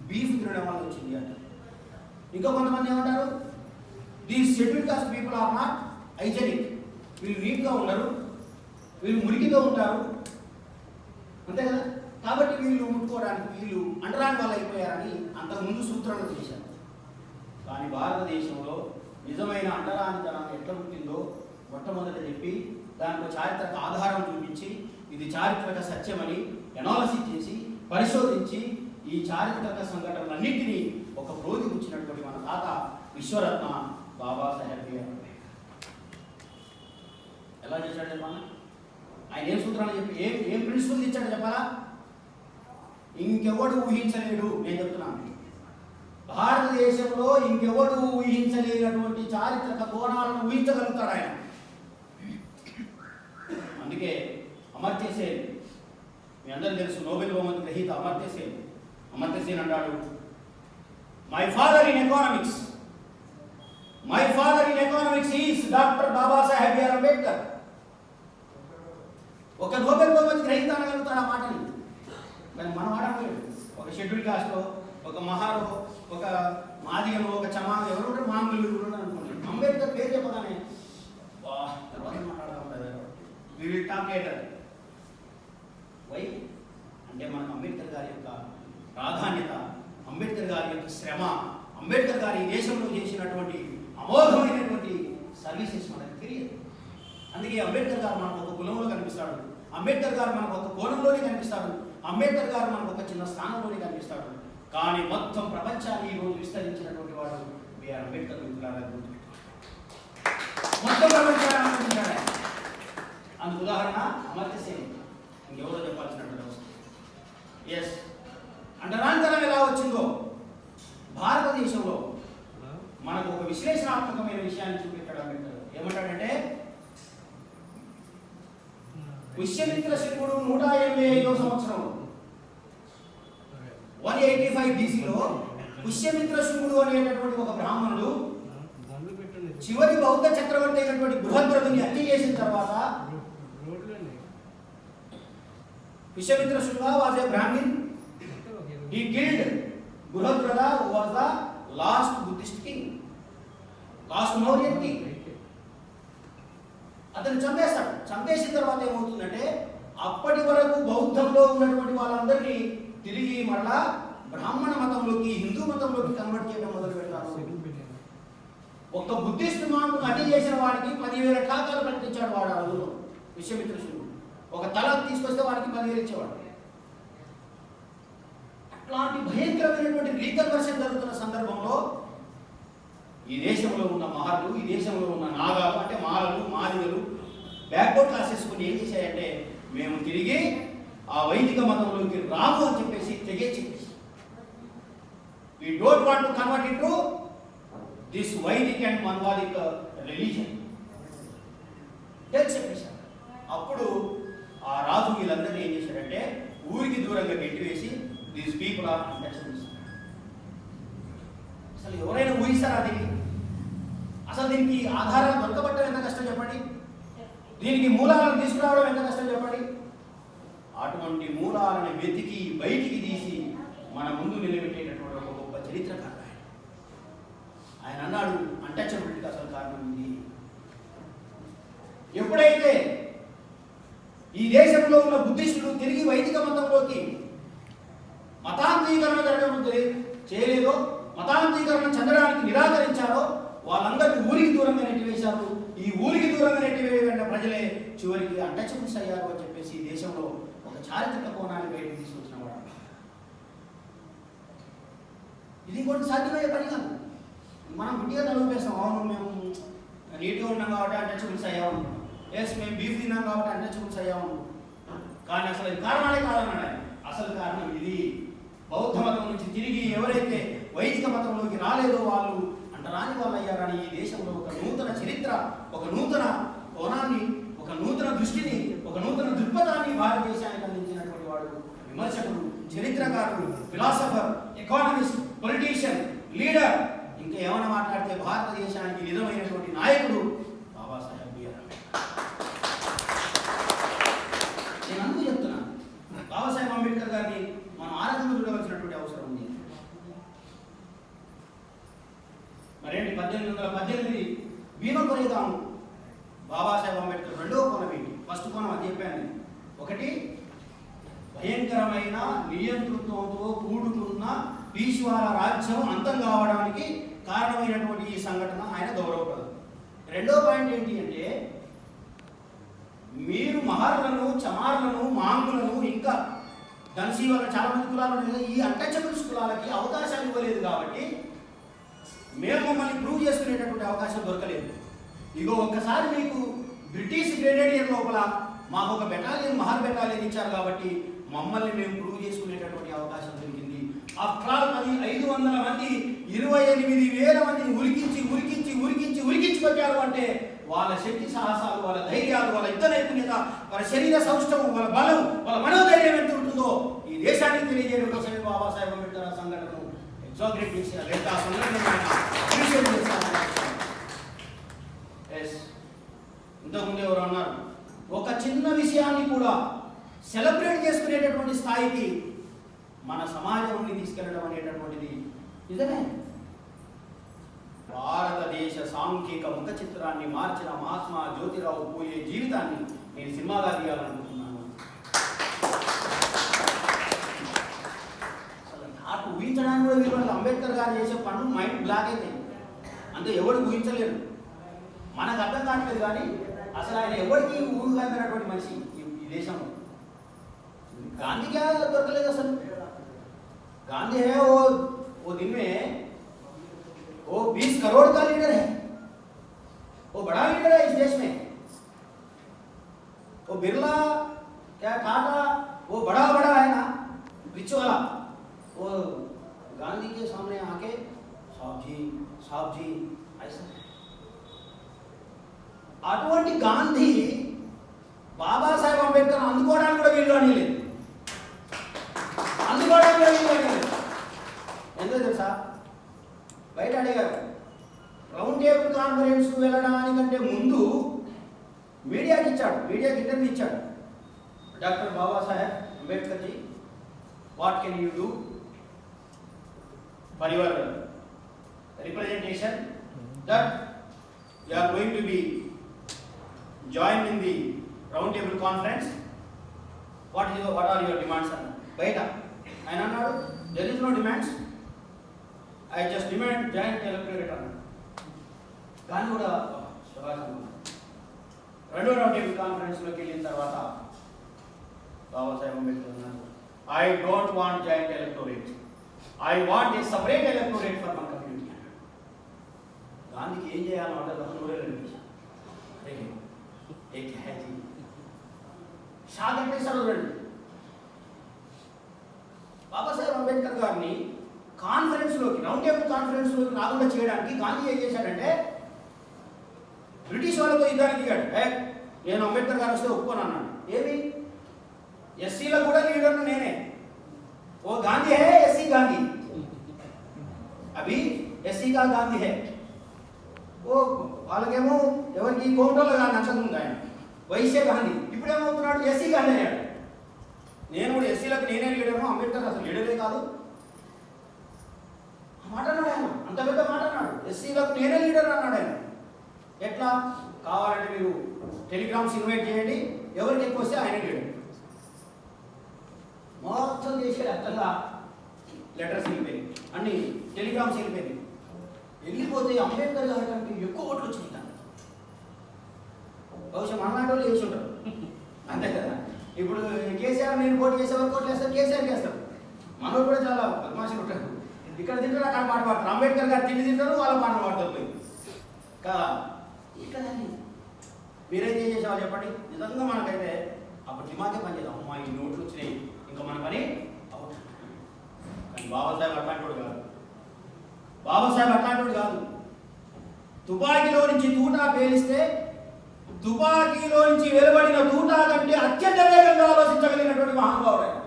బీఫ్ తినడం వల్ల వచ్చింది అంటారు. ఇంకా కొంతమంది ఏమంటారు? These scheduled caste people are not hygienic, వీళ్ళు నీట్గా ఉండరు, వీళ్ళు మురికితో ఉంటారు, అంతే కదా, కాబట్టి వీళ్ళు ముట్టుకోవడానికి వీళ్ళు అంటరాని వాళ్ళు అయిపోయారని అంతకుముందు సూత్రాలు చేశారు. కానీ భారతదేశంలో నిజమైన అంటరానితనం ఎట్లా పుట్టిందో మొట్టమొదట చెప్పి దానికి చారిత్రక ఆధారం చూపించి ఇది చారిత్రక సత్యమని ఎనాలసిస్ చేసి పరిశోధించి ఈ చారిత్రక సంఘటనలన్నింటినీ ఒక ప్రోధి వచ్చినటువంటి మన తాత విశ్వరత్న బాబాసాహెబ్ బిఆర్ అంబేద్కర్ ఎలా చేశాడు చెప్పాలా? ఆయన ఏం సూత్రాలు చెప్పి ఏం ప్రిన్సిపల్ ఇచ్చాడు చెప్పాలా? ఇంకెవడు ఊహించలేడు. నేను చెప్తున్నాను, భారతదేశంలో ఇంకెవడు ఊహించలేనటువంటి చారిత్రక కోణాలను ఊహించగలుగుతాడు ఆయన. అందుకే అమర్త్య సేన్, మీ అందరూ తెలుసు, నోబెల్ బహుమతి గ్రహీత అమర్త్య సేన్ అంటాడు, my father in economics is doctor Babasaheb BR Ambedkar. ఒక నోబెల్ బహుమతి గ్రహీత అనగలుగుతాడు ఆ మాటని, కానీ మనం ఆడలేదు. ఒక షెడ్యూల్ కాస్ట్, ఒక మహారో, ఒక మాదిగను, ఒక చమా, ఎవరు ఉంటారు? మామూలు అనుకోండి. అంబేద్కర్ పేరు చెప్పగానే తర్వాత మాట్లాడదాం, we will talk later. Why అంటే మనకు అంబేద్కర్ గారి యొక్క ప్రాధాన్యత, అంబేద్కర్ గారి యొక్క శ్రమ, అంబేద్కర్ గారి దేశంలో చేసినటువంటి అమోఘమైనటువంటి సర్వీసెస్ మనకు తెలియదు. అందుకే అంబేద్కర్ గారు మనకు ఒక కులంలో కనిపిస్తాడు, అంబేద్కర్ గారు మనకు ఒక కోణంలోనే కనిపిస్తాడు, అంబేద్కర్ గారు మనకు ఒక చిన్న స్థానంలోనే కనిపిస్తాడు. కానీ మొత్తం ప్రపంచాన్ని ఈరోజు విస్తరించినటువంటి వాడు బిఆర్ అంబేద్కర్. మొత్తం ప్రపంచాన్ని ఆనందించాడు. అందుకు ఉదాహరణ అమర్త్య సేన్, ఇంకెవరో చెప్పాల్సినటువంటి అవసరం. ఎస్, అంటరానితనం ఎలా వచ్చిందో భారతదేశంలో మనకు ఒక విశ్లేషణాత్మకమైన విషయాన్ని చూపెట్టాడు అంబేద్కర్. ఏమంటాడంటే, పుష్యమిత్ర శకుడు 185వ సంవత్సరంలో 185 BCలో పుష్యమిత్ర శకుడు అనేటటువంటి ఒక బ్రాహ్మణుడు చివరి బౌద్ధ చక్రవర్తి అయినటువంటి బృహద్రథుని హత్య చేసిన తర్వాత, Pushyamitra Shunga was a Brahmin, he killed Brihadratha who was the last Buddhist king, last Mauryan king. అతను చంపేస్తాడు. చంపేసిన తర్వాత ఏమవుతుందంటే, అప్పటి వరకు బౌద్ధంలో ఉన్నటువంటి వాళ్ళందరినీ తిరిగి మరలా బ్రాహ్మణ మతంలోకి, హిందూ మతంలోకి కన్వర్ట్ చేయడం మొదలు పెడతారు. ఒక బుద్ధిస్ట్ మాను హత్య చేసిన వాడికి 10,000 ఠాకాలు ప్రకటించాడు వాడు ఆ రోజులో విశ్వమిత్రుడు. ఒక తల తీసుకొస్తే వాడికి 10,000 ఇచ్చేవాడు. అట్లాంటి భయంకరమైనటువంటి రీకన్వర్షన్ జరుగుతున్న సందర్భంలో ఈ దేశంలో ఉన్న మహర్లు, ఈ దేశంలో ఉన్న నాగాలు అంటే మాలలు, మాదిగలు, బ్యాక్వర్డ్ క్లాసెస్ కొన్ని ఏం చేశాయంటే, మేము తిరిగి ఆ వైదిక మతంలోకి రాము అని చెప్పేసి తెగేసి, we don't want to convert into this Vedic and Manvadic religion. చెప్పేశారు. అప్పుడు ఆ రాజు వీళ్ళందరినీ ఏం చేశాడంటే ఊరికి దూరంగా నెట్టివేసి దీస్ పీపుల్ ఆర్ అన్టచబుల్స్. అసలు ఎవరైనా ఊహిస్తారా దీన్ని? అసలు దీనికి ఆధారాలు దొరకబట్టడం ఎంత కష్టం చెప్పండి, దీనికి మూలాలను తీసుకురావడం ఎంత కష్టం చెప్పండి. అటువంటి మూలాలను వెతికి బయటికి తీసి మన ముందు నిలబెట్టేటటువంటి ఒక గొప్ప చరిత్రకారుడు ఆయన అన్నాడు, అన్టచబిలిటీకి అసలు కారణం ఉంది. ఎప్పుడైతే ఈ దేశంలో ఉన్న బుద్ధిస్టులు తిరిగి వైదిక మతంలోకి మతాంతీకరణ చేయలేదో, మతాంతీకరణ చెందడానికి నిరాకరించారో, వాళ్ళందరినీ ఊరికి దూరంగా నెట్టివేశారు. ఈ ఊరికి దూరంగా నెట్టివేయబడిన ప్రజలే చివరికి అన్టచబుల్స్ అయ్యారు అని చెప్పేసి ఈ దేశంలో ఒక చారిత్రక కోణాన్ని బయటకు తీసుకొచ్చిన వాడు. ఇది కూడా సాధ్యమయ్యే పని కాదు. మనం గుడ్డిగా తలుపేస్తాం, అవును మేము నీట్గా ఉన్నాం కాబట్టి అన్టచబుల్స్ అయ్యాము, ఎస్ మేము బీఫ్ తిన్నాం కాబట్టి అన్టచబుల్స్ అయ్యాము. కానీ అసలు ఇది కారణాలే కాదన్నాడు ఆయన. అసలు కారణం ఇది, బౌద్ధ మతం నుంచి తిరిగి ఎవరైతే వైదిక మతంలోకి రాలేదో వాళ్ళు అంటరాని వాళ్ళు అయ్యారని ఈ దేశంలో ఒక నూతన చరిత్ర, ఒక నూతన కోణాన్ని, ఒక నూతన దృష్టిని, ఒక నూతన దృక్పథాన్ని భారతదేశానికి అందించినటువంటి వాడు విమర్శకుడు, చరిత్రకారుడు, ఫిలాసఫర్, ఎకానమిస్ట్, పొలిటీషియన్, లీడర్, ఇంకా ఏమైనా మాట్లాడితే భారతదేశానికి నిజమైనటువంటి నాయకుడు బాబాసాహెబ్ బిఆర్ అంబేద్కర్. నేను అందుకు చెప్తున్నాను, బాబాసాహెబ్ అంబేద్కర్ గారిని మనం ఆరాధన చూడవలసినటువంటి అవసరం ఉంది. మరేంటి 1818 భీమ కొరేగాము బాబాసాహెబ్ అంబేద్కర్ రెండవ కోణం ఏంటి? ఫస్ట్ కోణం అది చెప్పాను. ఒకటి, భయంకరమైన నియంతృత్వంతో కూడుకున్న పీష్వాల రాజ్యం అంతం కావడానికి కారణమైనటువంటి ఈ సంఘటన ఆయన గౌరవప్రదం. రెండో పాయింట్ ఏంటి అంటే, మీరు మహర్లను, చమార్లను, మాంగులను, ఇంకా ధన్సీ వల్ల చాలా మంది కులాలు ఉన్నాయి కదా, ఈ అన్టచబుల్స్ కులాలకి అవకాశాలు ఇవ్వలేదు కాబట్టి మేము మమ్మల్ని ప్రూవ్ చేసుకునేటటువంటి అవకాశం దొరకలేదు. ఇగో ఒక్కసారి మీకు బ్రిటిష్ గ్రెనేడియర్ లోపల మాకు ఒక బెటాలియన్, మహర్ బెటాలియన్ ఇచ్చారు కాబట్టి మమ్మల్ని మేము ప్రూవ్ చేసుకునేటటువంటి అవకాశం దొరికింది. ఆఫ్టర్ ఆల్ 500 మంది 28,000 మందిని ఉరికించి కొట్టారు అంటే వాళ్ళ శక్తి సాహసాలు, వాళ్ళ ధైర్యాలు, వాళ్ళ యుద్ధ నైపుణ్యత, వాళ్ళ శరీర సౌష్ఠవం, వాళ్ళ బలం, వాళ్ళ మనోధైర్యం ఎంత ఉంటుందో ఈ దేశానికి తెలియజేయడం కోసమే బాబాసాహెబ్ అంబేద్కర్ ఆ సంఘటనను ఎగ్జాగ్రేట్ చేశారు. లేదా ఆ సంఘటన ఇంతకుముందు ఎవరు అన్నారు, ఒక చిన్న విషయాన్ని కూడా సెలబ్రేట్ చేసుకునేటటువంటి స్థాయికి మన సమాజాన్ని తీసుకెళ్లడం అనేటటువంటిది నిజమే. భారతదేశ సాంఘిక ముఖ చిత్రాన్ని మార్చిన మహాత్మా జ్యోతిరావు పూలే జీవితాన్ని నేను సినిమాగా తీయాలనుకుంటున్నాను. అసలు నాకు ఊహించడానికి కూడా వీళ్ళు అంబేద్కర్ గారు చేసే పనులు మైండ్ బ్లాక్ అవుతాయి. అంటే ఎవరికి ఊహించలేరు, మనకు అర్థం కావట్లేదు. కానీ అసలు ఆయన ఎవరికి ఊహించినటువంటి మనిషి ఈ దేశంలో. गांधी क्या दरकलेगा असल? गांधी है वो दिन में वो 20 करोड़ का लीडर है, वो बड़ा लीडर है इस देश में. वो बिरला क्या टाटा वो बड़ा है ना, रिच वाला. वो गांधी के सामने आके साहब जी ऐसा. అటువంటి గాంధీ బాబాసాహెబ్ అంబేద్కర్ అందుకోవడానికి కూడా వీలు లేదు. ఎందుకు తెలుసా? బయట అడిగారు, రౌండ్ టేబుల్ కాన్ఫరెన్స్కు వెళ్ళడానికంటే ముందు మీడియాకి ఇంటర్వ్యూ ఇచ్చాడు. Doctor Babasaheb Ambedkar ji, what can you do for your representation that you are going to be join in the round table conference, what are your demands అన్న. బయట ఆయన అన్నాడు, there is no demands, I just demand joint electorate అన్నాడు. కానీ కూడా రెండో round table కాన్ఫరెన్స్లోకి వెళ్ళిన తర్వాత బాబాసాహెబ్ అంబేద్కర్ అన్నారు, I don't want joint electorate, I want a separate electorate for my community అన్నాడు. గాంధీకి ఏం చేయాలంటే నూరే అనిపించారు. షాక్ అంటే చదవండి. బాబాసాహెబ్ అంబేద్కర్ గారిని కాన్ఫరెన్స్లోకి, రౌండ్ టేబుల్ కాన్ఫరెన్స్లోకి రాకుండా చేయడానికి గాంధీ ఏం చేశాడంటే, బ్రిటిష్ వాళ్ళతో యుద్ధానికి దిగాడు. నేను అంబేద్కర్ గారు వస్తే ఒప్పుకోను అన్నాడు. ఏమి, ఎస్సీలకు కూడా లీడర్ను నేనే, ఓ గాంధీ హే ఎస్సీ గాంధీ, అభి ఎస్సీ కా గాంధీ హే. ఓ వాళ్ళకేమో ఎవరికి కోమటోళ్ళ గాంధీ నచ్చదు ఆయన, వైశ్య గాంధీ. ఇప్పుడు ఏమవుతున్నాడు, ఎస్సీ గాంధీ అయ్యాడు. నేను కూడా ఎస్సీలకు నేనే లీడర్ను, అంబేద్కర్ అసలు లీడరే కాదు మాట అన్నాడు ఆయన. అంత పెద్ద మాట అన్నాడు, ఎస్సీలకు నేనే లీడర్ అన్నాడు ఆయన. ఎట్లా కావాలంటే మీరు టెలిగ్రామ్స్ ఇన్వైట్ చేయండి, ఎవరికి ఎక్కువ వస్తే ఆయన లీడర్. మొత్తం చేసే అర్థంగా లెటర్స్ వెళ్ళిపోయింది, అన్ని టెలిగ్రామ్స్ వెళ్ళిపోయింది. వెళ్ళిపోతే అంబేద్కర్ గారికి ఎక్కువ ఓట్లు వచ్చింది. బహుశా మనలాంటి వాళ్ళు చేసి ఉంటారు, అంతే కదా. ఇప్పుడు కేసీఆర్ నేను పోటీ చేసేవారు కోట్లు వేస్తారు, కేసీఆర్ చేస్తారు. మనోడు కూడా చాలా బద్మాషులు ఉంటారు. ఇక్కడ తింటారు, అక్కడ పాట పాడతారు. అంబేద్కర్ గారు తిండి తింటారు, వాళ్ళ పాటలు పాడతారు పోయి కదా. ఇక్కడండి మీరైతే ఏం చేసేవాళ్ళు చెప్పండి. నిజంగా మనకైతే అప్పుడు దిమాగే పనిచేద్దాం, అమ్మా ఈ నోట్లు వచ్చినాయి, ఇంకా మన పని అవుట్. కానీ బాబాసాహెబ్ అట్లాంటి కాదు. బాబాసాహెబ్ అట్లాంటి కాదు. తుపాకీలో నుంచి తూటా పేలిస్తే తుపాకీలో నుంచి వెలువడిన తూటా కంటే అత్యంత వేగంగా ఆలోచించగలిగినటువంటి మహానుభావుడు ఆయన.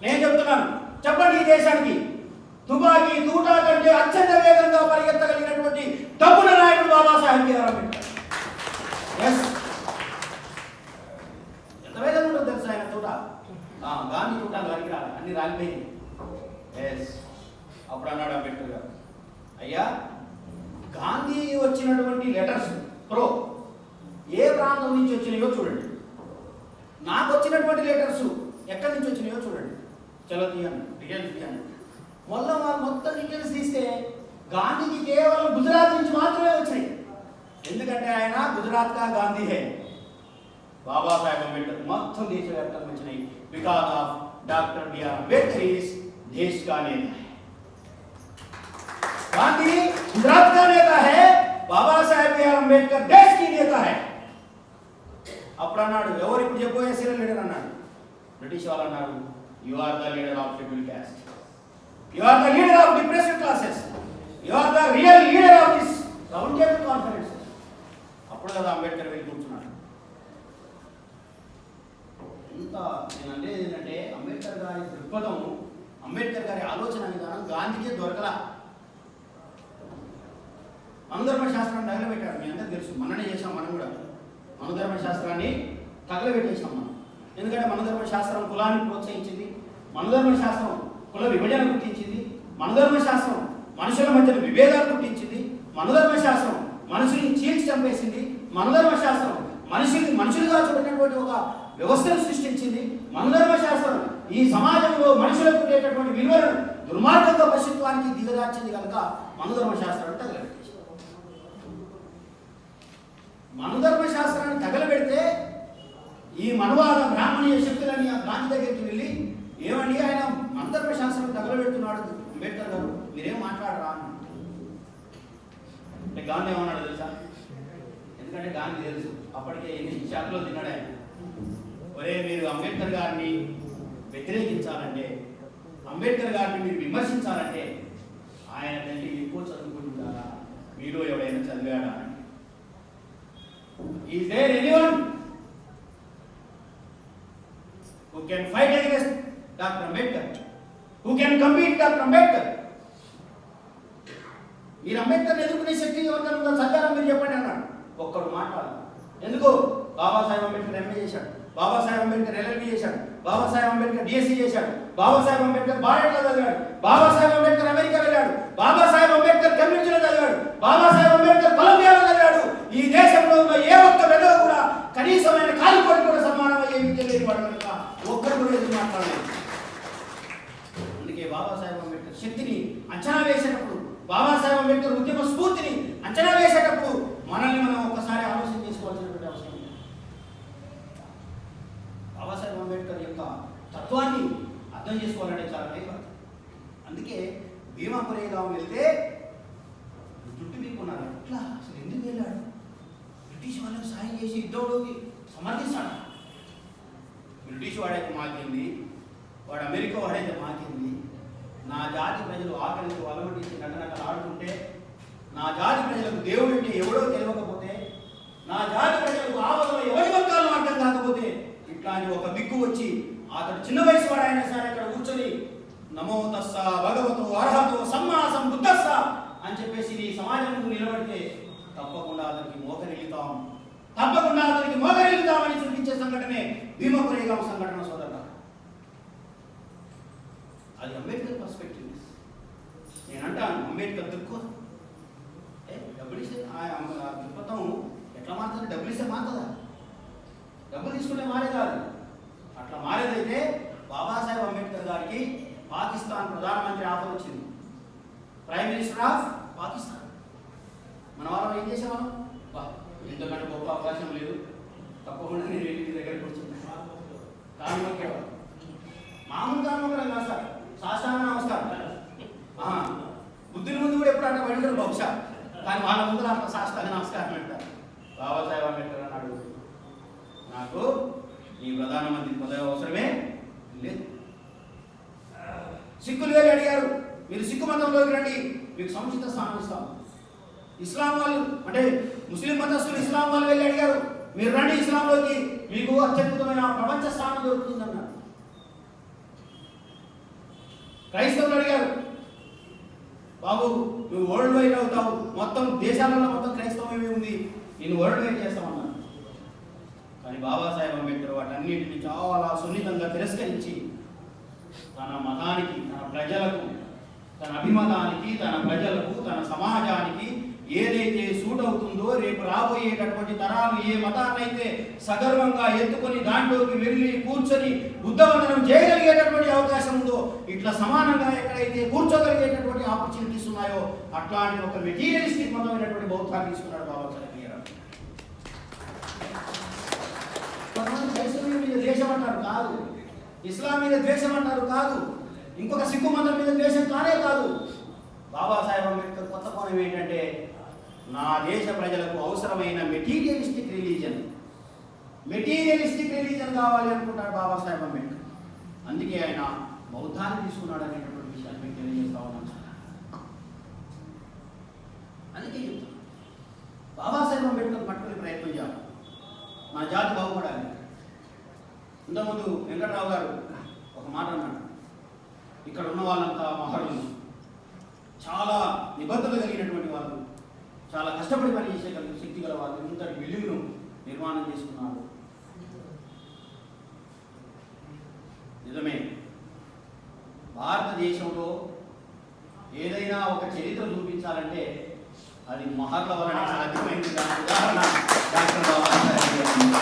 నేను చెప్తున్నాను, చెప్పండి ఈ దేశానికి, తుపాకీ తూటా కంటే అత్యంత వేగంగా పరిగెత్తగలిగినటువంటి డబ్బుల నాయకుడు బాబాసాహెబ్ బిఆర్ అంబేద్కర్. ఎస్, ఎంత వేగంగా ఉంటుందో తెలుసా ఆయన తూట? గాంధీ తూటాలు వరకు రాలి, అన్ని రాలిపోయింది. ఎస్, అప్పుడు అన్నాడు అంబేద్కర్ గారు, అయ్యా గాంధీ వచ్చినటువంటి లెటర్స్ ఏ ప్రాంతం నుంచి వచ్చినాయో చూడండి, నాకు వచ్చినటువంటి లెటర్స్ ఎక్కడి నుంచి వచ్చినాయో చూడండి, చలో తీయండి, డీటెయిల్స్ తీయండి. మొత్తం డీటెయిల్స్ తీస్తే గాంధీకి కేవలం గుజరాత్ నుంచి మాత్రమే వచ్చినాయి. ఎందుకంటే ఆయన గుజరాత్ కా గాంధీ హే. బాబాసాహెబ్ అంబేద్కర్ మొత్తం దేశవ్యాప్తంగా వచ్చినాయి. Because of doctor B R Ambedkar is देश का नेता है. गांधी गुजरात का नेता है, बाबा साहेब बिआर अंबेडकर देश की नेता है. అప్పుడు అన్నాడు, ఎవరు ఇప్పుడు చెప్పబోయే సీరియల్ లీడర్ అన్నాడు. బ్రిటిష్ వాళ్ళు అన్నారు, you are the leader of scheduled caste, you are the leader of depressed classes, you are the real leader of this round table conference. అప్పుడు కదా అంబేద్కర్ వెళ్ళి కూర్చున్నాడు. ఇంత నేను అనేది ఏంటంటే అంబేద్కర్ గారి దృక్పథం, అంబేద్కర్ గారి ఆలోచన విధానం గాంధీకే దొరకలా. మనుధర్మ శాస్త్రాన్ని తగలబెట్టాడు. మీ అందరికీ తెలుసు, మననే చేసాం. మనం కూడా మనుధర్మ శాస్త్రాన్ని తగలబెట్టేసాం మనం. ఎందుకంటే మనుధర్మ శాస్త్రం కులాన్ని ప్రోత్సహించింది, మనుధర్మ శాస్త్రం కుల విభజన గుర్తించింది, మనుధర్మ శాస్త్రం మనుషుల మధ్య విభేదాలు గుర్తించింది, మనుధర్మ శాస్త్రం మనుషుల్ని చీల్చి చంపేసింది, మనుధర్మ శాస్త్రం మనుషులుగా చూడేటటువంటి ఒక వ్యవస్థను సృష్టించింది. మనుధర్మ శాస్త్రం ఈ సమాజంలో మనుషులకు ఉండేటటువంటి విలువలను దుర్మార్గంగా పశుత్వానికి దిగజార్చింది కనుక మనుధర్మ శాస్త్రాన్ని తగలబెట్టేసింది. మనుధర్మ శాస్త్రాన్ని తగలబెడితే ఈ మనువాద బ్రాహ్మణీయ శక్తులని ఆ గాంధీ దగ్గరికి వెళ్ళి, ఏమండి ఆయన మనుధర్మ శాస్త్రాన్ని తగలబెడుతున్నాడు అంబేద్కర్ గారు, మీరేం మాట్లాడరా అని. అంటే గాంధీ ఏమన్నాడు తెలుసా? ఎందుకంటే గాంధీ తెలుసు అప్పటికే ఎన్ని శాఖలో తిన్నాడు ఆయన. ఒరే, మీరు అంబేద్కర్ గారిని వ్యతిరేకించాలంటే, అంబేద్కర్ గారిని మీరు విమర్శించాలంటే ఆయన కంటే ఎక్కువ చదువుకుంటుంటారా, మీలో ఎవడైనా చదివాడా? Is there anyone who can fight against Dr. Ambedkar? Who can compete Dr. Ambedkar? మీరు అంబేద్కర్ ఎదుర్కొనే శక్తి ఎవరికైనా చదివారా మీరు చెప్పండి అన్నాడు. ఒక్కడు మాట్లాడాలి. ఎందుకు? బాబాసాహెబ్ అంబేద్కర్ ఎంఏ చేశాడు, బాబాసాహెబ్ అంబేద్కర్ ఎల్ఎల్బి చేశాడు, బాబాసాహెబ్ అంబేద్కర్ డిఎస్సి చేశాడు, బాబాసాహెబ్ అంబేద్కర్ భారత్లో చదివాడు, బాబాసాహెబ్ అంబేద్కర్ అమెరికా వెళ్ళాడు, బాబాసాహెబ్ అంబేద్కర్ కేంబ్రిడ్జ్లో చదివాడు, బాబాసాహెబ్ అంబేద్కర్ కొలంబియాలో చదివాడు. ఈ దేశంలో ఉన్న ఏ ఒక్క పెద్దలు కూడా కనీసమైన కాలుకోటి కూడా సమానమయ్యే విద్య లేని వాడు కనుక ఒక్కరు కూడా ఎదురు మాట్లాడలేదు. అందుకే బాబాసాహెబ్ అంబేద్కర్ శక్తిని అంచనా వేసేటప్పుడు, బాబాసాహెబ్ అంబేద్కర్ ఉద్యమ స్ఫూర్తిని అంచనా వేసేటప్పుడు మనల్ని మనం ఒక్కసారి ఆలోచన చేసుకోవాల్సినటువంటి అవసరం ఉంది. బాబాసాహెబ్ అంబేద్కర్ యొక్క తత్వాన్ని అర్థం చేసుకోవాలంటే చాలా భయపడతారు. అందుకే భీమా కొరేగాం వెళ్తే జుట్టు వీపుకున్నారు. ఎట్లా అసలు ఎందుకు వెళ్ళాడు? బ్రిటిష్ వాళ్ళకి సాయం చేసి యుద్ధంలోకి సమర్థిస్తాడు. బ్రిటిష్ వాడైతే మాకింది, వాడు అమెరికా వాడైతే మాకింది. నా జాతి ప్రజలు ఆకలికి అలవడించి నటనకలు ఆడుతుంటే, నా జాతి ప్రజలకు దేవుడు అంటే ఎవడో తెలియకపోతే, నా జాతి ప్రజలకు ఆపదలో ఎవరి వర్గాలను అర్థం కాకపోతే, ఇట్లాంటి ఒక దిక్కు వచ్చి అతడు చిన్న వయసు వాడైనా సరే అక్కడ కూర్చొని నమో తస్స భగవతో అర్హతో సమ్మా సంబుద్ధస్స అని చెప్పేసి ఈ సమాజం ముందు నిలబడితే తప్పకుండా అతనికి మోకరిల్లుతామని చూపించే సంఘటనే భీమా కొరేగాం సంఘటన సోదరుల. అది అంబేద్కర్ పర్స్పెక్టివ్. నేను అంటాను అంబేద్కర్ దృక్పథం. డబ్బులు ఇస్తే దృక్పథం ఎట్లా మారుతుంది? డబ్బులు ఇస్తే మారుతుందా? డబ్బులు తీసుకుంటే మారేది కాదు. అట్లా మారేదైతే బాబాసాహెబ్ అంబేద్కర్ గారికి పాకిస్తాన్ ప్రధానమంత్రి ఆఫర్ వచ్చింది, ప్రైమ్ మినిస్టర్ ఆఫ్ పాకిస్తాన్. మన వాళ్ళం ఏం చేసేవాళ్ళం? ఎందుకంటే గొప్ప అవకాశం లేదు, తప్పకుండా నేను వెళ్ళి మీ దగ్గర కూర్చున్నాను. కానుమొక్కేవాడు. మామూలు కానుమొక్కడం కాదు సార్, సాష్టాంగ నమస్కారం. బుద్ధుని ముందు కూడా ఎప్పుడు అంటే పడింటారు బహుశా, కానీ వాళ్ళ ముందు అట్లా సాష్టాంగ నమస్కారం అంటారు. బాబాసాహెబ్ అంబేద్కర్ అన్నాడు, నాకు ఈ ప్రధానమంత్రి పదవి అవసరమే లేదు. సిక్కులు వెళ్ళి అడిగారు, మీరు సిక్కు మతంలోకి రండి, మీకు సముచిత స్థానం ఇస్తాం. ఇస్లాం వాళ్ళు అంటే ముస్లిం మతస్థులు ఇస్లాం వాళ్ళు వెళ్ళి అడిగారు, మీరు రండి ఇస్లాంలోకి, మీకు అత్యద్భుతమైన ప్రపంచ స్థానం దొరుకుతుందన్నారు. క్రైస్తవులు అడిగారు, బాబు నువ్వు వరల్డ్ వైడ్ అవుతావు, మొత్తం దేశాలలో మొత్తం క్రైస్తవమే ఉంది, నేను వరల్డ్ వైడ్ చేస్తామన్నారు. కానీ బాబాసాహెబ్ అంబేద్కర్ వాటన్నిటిని చాలా సున్నితంగా తిరస్కరించి తన మతానికి, తన ప్రజలకు, తన అభిమతానికి, తన ప్రజలకు, తన సమాజానికి ఏదైతే సూట్ అవుతుందో, రేపు రాబోయేటటువంటి తరాలు ఏ మతాన్నైతే సగర్వంగా ఎత్తుకొని దాంట్లోకి వెళ్ళి కూర్చొని బుద్ధవందనం చేయగలిగేటటువంటి అవకాశం ఉందో, ఇట్లా సమానంగా ఎక్కడైతే కూర్చోగలిగేటటువంటి ఆపర్చునిటీస్ ఉన్నాయో అట్లాంటి ఒక మెటీరియలిస్టిక్ మతమైనటువంటి బౌద్ధాన్ని తీసుకున్నాడు బాబాసాహెబ్. కొంతమంది క్రైస్తవం మీద ద్వేషం అంటారు, కాదు. ఇస్లాం మీద ద్వేషం అంటారు, కాదు. ఇంకొక సిక్కు మతం మీద ద్వేషం కానే కాదు. బాబాసాహెబ్ అంబేద్కర్ కొత్త కోణం ఏంటంటే, నా దేశ ప్రజలకు అవసరమైన మెటీరియలిస్టిక్ రిలీజన్ కావాలి అనుకుంటాడు బాబాసాహెబ్ అంబేద్కర్. అందుకే ఆయన బౌద్ధాన్ని తీసుకున్నాడు అనేటటువంటి విషయాన్ని మీకు తెలియజేస్తా ఉన్నాను. అందుకే చెప్తాను, బాబాసాహెబ్ అంబేద్కర్ పట్టుకునే ప్రయత్నం చేయాలి, మన జాతి బాగుపడాలి. ఇంతకుముందు వెంకటరావు గారు ఒక మాట అన్నాడు, ఇక్కడ ఉన్న వాళ్ళంతా మహర్లు, చాలా నిబద్ధత కలిగినటువంటి వాళ్ళు, చాలా కష్టపడి పనిచేసే శక్తి గల వాళ్ళు, ఇంతటి బిల్డింగ్ను నిర్మాణం చేసుకున్నారు. నిజమే, భారతదేశంలో ఏదైనా ఒక చరిత్ర చూపించాలంటే అది మహర్ల వలన సాధ్యమైంది. ఉదాహరణ డాక్టర్ బాబాసాహెబ్ గారు.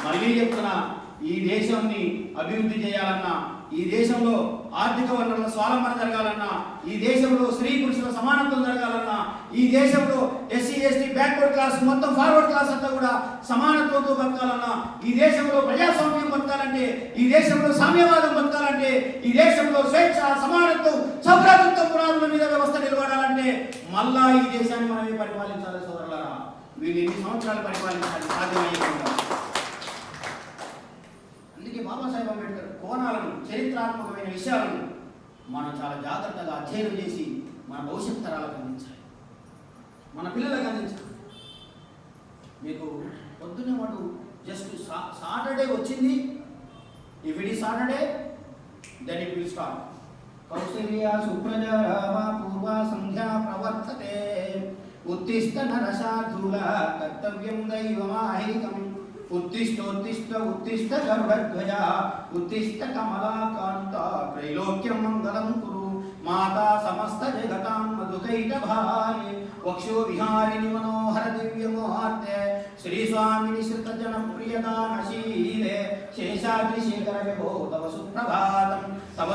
మళ్ళీ చెప్తున్నా, ఈ దేశాన్ని అభివృద్ధి చేయాలన్నా, ఈ దేశంలో ఆర్థిక వనరుల స్వావలంబన జరగాలన్నా, ఈ దేశంలో స్త్రీ పురుషుల సమానత్వం జరగాలన్నా, ఈ దేశంలో ఎస్సీ ఎస్టీ బ్యాక్వర్డ్ క్లాస్ మొత్తం ఫార్వర్డ్ క్లాస్ అంతా కూడా సమానత్వంతో బతకాలన్నా, ఈ దేశంలో ప్రజాస్వామ్యం బతకాలంటే, ఈ దేశంలో సామ్యవాదం బతకాలంటే, ఈ దేశంలో స్వేచ్ఛ, సమానత్వం, సౌభ్రాతృత్వం పునాదుల మీద వ్యవస్థ నిలబడాలంటే మళ్ళా ఈ దేశాన్ని మనమే పరిపాలించాలి. సోదరులారా, వీళ్ళు ఎన్ని సంవత్సరాలు పరిపాలించాలి? సాధ్యమయ్యేకుండా. అందుకే బాబాసాహెబ్ అంబేద్కర్ కోణాలను, చరిత్రాత్మకమైన విషయాలను మనం చాలా జాగ్రత్తగా అధ్యయనం చేసి మన భవిష్యత్ తరాలకు అందించాలి, మన పిల్లలకు అందించాలి. మీకు పొద్దున్నే వాడు జస్ట్ సాటర్డే వచ్చింది, if it is Saturday then it will start. కౌసల్య సుప్రజా పూర్వ సంధ్యా ప్రవర్తతే ఉత్తిష్ట నరశార్దూల కర్తవ్యం దైవమాహైకం ఉత్తిష్టోత్తిష్ట ఉత్తిష్ట గరుడధ్వజ ఉత్తిష్ట కమలాకాంత త్రైలోక్యం మంగళం కురు మాతా సమస్త జగతాం మధుకైట భారే వక్షో విహారిణి మనోహర దివ్యమోహార్తే శ్రీ స్వామిని శ్రుత జన ప్రియదానశీలే శేషాద్రి శేఖర విభో తవ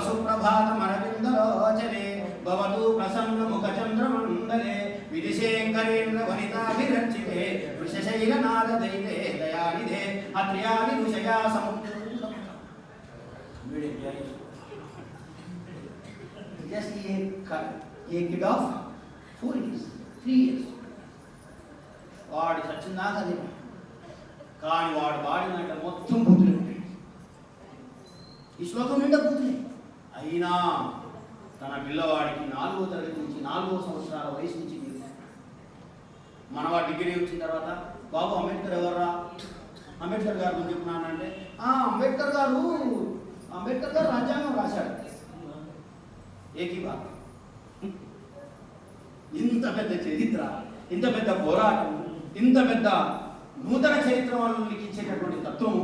సుప్రభాతం అరవిందలోచనే భవతు ప్రసన్న ముఖ చంద్రమండలే విదిశేంకరేంద్ర వనితాభిరర్చితే వృషశైలనాద దైతే దయానిధే అత్ర్యాది ఋషయా సముద్ర. Just a kid of 4 years, 3 years. వాడు సచ్చిందాక అది, కానీ వాడు వాడినట్టు మొత్తం బూతులు ఉంటాయి. ఈ శ్లోకం నిండా బూతులే. అయినా తన పిల్లవాడికి 4వ తరగతి నుంచి 4వ సంవత్సరాల వయసు నుంచి మనవాడు డిగ్రీ వచ్చిన తర్వాత, బాబు అంబేద్కర్ ఎవర్రా, అంబేద్కర్ గారు గురించి చెప్తున్నానంటే, అంబేద్కర్ గారు రాజ్యాంగం రాశాడు. ఏకీ బాధ. ఇంత పెద్ద చరిత్ర, ఇంత పెద్ద పోరాటం, ఇంత పెద్ద నూతన చరిత్ర వాళ్ళు లిఖించేటటువంటి తత్వము,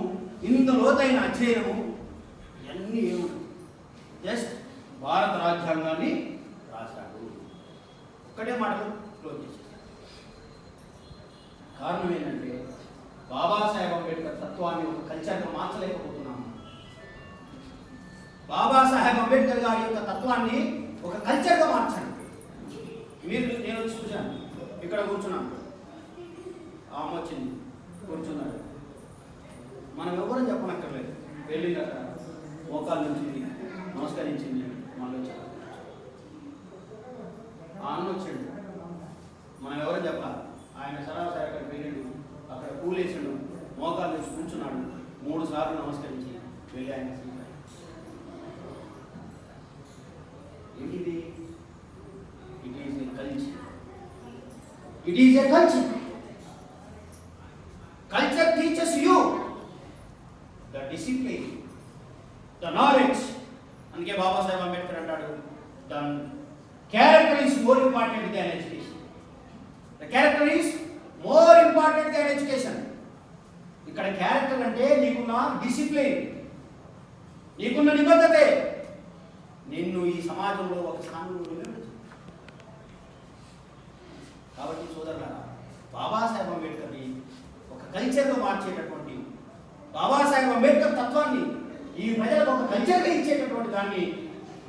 ఇంత లోతైన అధ్యయనము, ఇవన్నీ ఏముంది? జస్ట్ భారత రాజ్యాంగాన్ని రాశాడు. ఒక్కటే మాటలు క్లోజ్ చేశాడు. కారణం ఏంటంటే, బాబాసాహెబ్ అంబేద్కర్ తత్వాన్ని ఒక కల్చర్గా మార్చలేకపోతున్నాము. బాబాసాహెబ్ అంబేద్కర్ గారి యొక్క తత్వాన్ని ఒక కల్చర్గా మార్చండి. నేను వచ్చి చూశాను, ఇక్కడ కూర్చున్నాను, ఆమె వచ్చింది కూర్చున్నాడు. మనం ఎవరని చెప్పనక్కర్లేదు. వెళ్ళిందట, మోకాలు నుంచి నమస్కరించింది, మళ్ళీ వచ్చాడు. అన్న వచ్చాడు, మనం ఎవరని చెప్పాలి. ఆయన సరాసరి అక్కడ వెళ్ళాడు, అక్కడ పూలేసాడు, మోకాలు నుంచి కూర్చున్నాడు, 3 సార్లు నమస్కరించి వెళ్ళి ఆయన ఏంటిది? It is a culture. It is a culture. Culture the knowledge. అందుకే బాబాసాహెబ్ అంబేద్కర్ అంటాడు, the character is more important than education. The character is more important than education. ఇక్కడ క్యారెక్టర్ అంటే నీకున్న డిసిప్లిన్, నీకున్న నిబద్ధతే నిన్ను ఈ సమాజంలో ఒక స్థానంలో నిలబెడుతుంది. కాబట్టి సోదరులారా, బాబాసాహెబ్ అంబేద్కర్ని ఒక కల్చర్గా మార్చేటటువంటి, బాబాసాహెబ్ అంబేద్కర్ తత్వాన్ని ఈ ప్రజలకు ఒక కల్చర్గా ఇచ్చేటటువంటి దాన్ని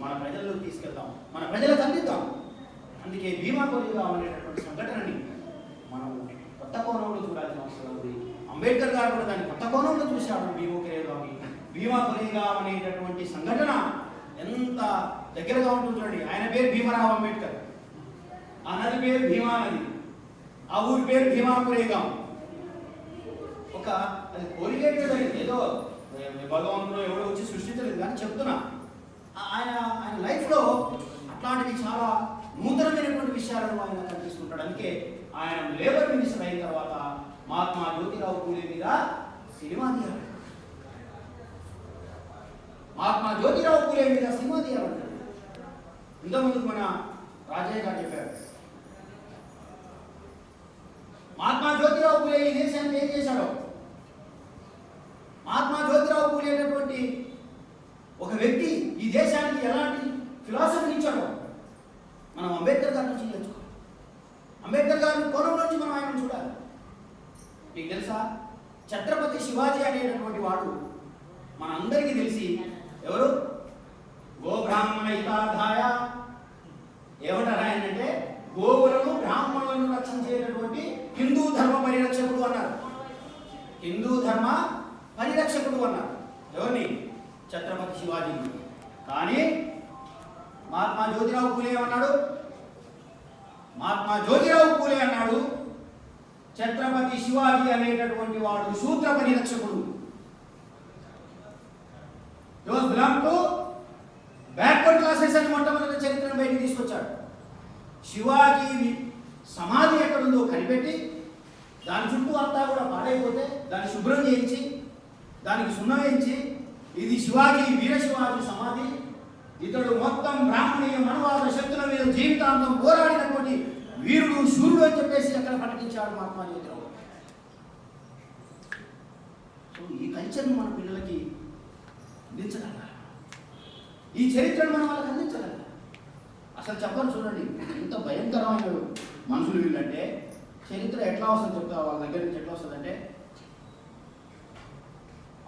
మన ప్రజల్లోకి తీసుకెళ్దాం, మన ప్రజలకు అందిద్దాం. అందుకే భీమా కొరేగాం అనేటటువంటి సంఘటనని మనం కొత్త కోణంలో చూడాల్సిన అవసరం ఉంది. అంబేద్కర్ గారు కూడా దాన్ని కొత్త కోణంలో చూశాడు. భీమా కొరేగాం అనేటటువంటి సంఘటన ఎంత దగ్గరగా ఉంటుంది చూడండి. ఆయన పేరు భీమరావు అంబేద్కర్, ఆ నది పేరు భీమా నది, ఆ ఊరి పేరు భీమా కొరేగాం. ఒక అది కోరికేటెడ్ ఏదో భగవంతుడు ఎవడో వచ్చి సృష్టించలేదు కానీ చెప్తున్నా, ఆయన లైఫ్లో అట్లాంటివి చాలా నూతనమైనటువంటి విషయాలను ఆయన కనిపిస్తుంటాడు. అందుకే ఆయన లేబర్ మినిస్టర్ అయిన తర్వాత మహాత్మా జ్యోతిరావు పూలే మీద సినిమా తీయాలి, మహాత్మా జ్యోతిరావు పూలే మీద సినిమా తీయాలంటాడు. ఇంతకుముందుకు మన రాజయ్య గారు చెప్పారు, మహాత్మా జ్యోతిరావు పూలే ఈ దేశాన్ని ఏం చేశాడో. మహాత్మా జ్యోతిరావు పూలే అనేటువంటి ఒక వ్యక్తి ఈ దేశానికి ఎలాంటి ఫిలాసఫీ ఇచ్చాడో మనం అంబేద్కర్ గారి నుంచి నేర్చుకోవాలి. అంబేద్కర్ గారి కోణం నుంచి మనం ఆయన చూడాలి. మీకు తెలుసా, ఛత్రపతి శివాజీ అనేటటువంటి వాడు మనందరికీ తెలిసి ఎవరు? గోబ్రాహ్మణ హితార్థాయ. ఏమంటారు ఆయన అంటే గోవులను బ్రాహ్మణులను రక్షించేటటువంటి హిందూ ధర్మ పరిరక్షకుడు అన్నారు. హిందూ ధర్మ పరిరక్షకుడు అన్నారు ఎవరిని? ఛత్రపతి శివాజీ. కానీ మహాత్మా జ్యోతిరావు పూలే అన్నాడు, మహాత్మా జ్యోతిరావు పూలే అన్నాడు ఛత్రపతి శివాజీ అనేటటువంటి వాడు శూద్ర పరిరక్షకుడు. Those belong to backward classes అని మొట్టమొదటి చరిత్రను బయటికి తీసుకొచ్చాడు. శివాజీ సమాధి ఎక్కడుందో కనిపెట్టి దాని చుట్టూ అంతా కూడా పాడైపోతే దాన్ని శుభ్రం చేయించి దానికి సున్నం వేయించి ఇది శివాజీ, వీర శివాజీ సమాధి, ఇతడు మొత్తం బ్రాహ్మణీయ మనవాద శక్తుల మీద జీవితాంతం పోరాడినటువంటి వీరుడు, శూరుడు అని చెప్పేసి అక్కడ ప్రకటించాడు మహాత్మా జ్యోతిరావు. సో ఈ కల్చర్ను మన పిల్లలకి అందించగలగాలి, ఈ చరిత్రను మనం వాళ్ళకి అందించగలగాలి. అసలు చెప్పని చూడండి, ఎంత భయంకరమైన మనుషులు వీళ్ళంటే. చరిత్ర ఎట్లా వస్తుంది చెప్తా, వాళ్ళ దగ్గర నుంచి ఎట్లా వస్తుందంటే,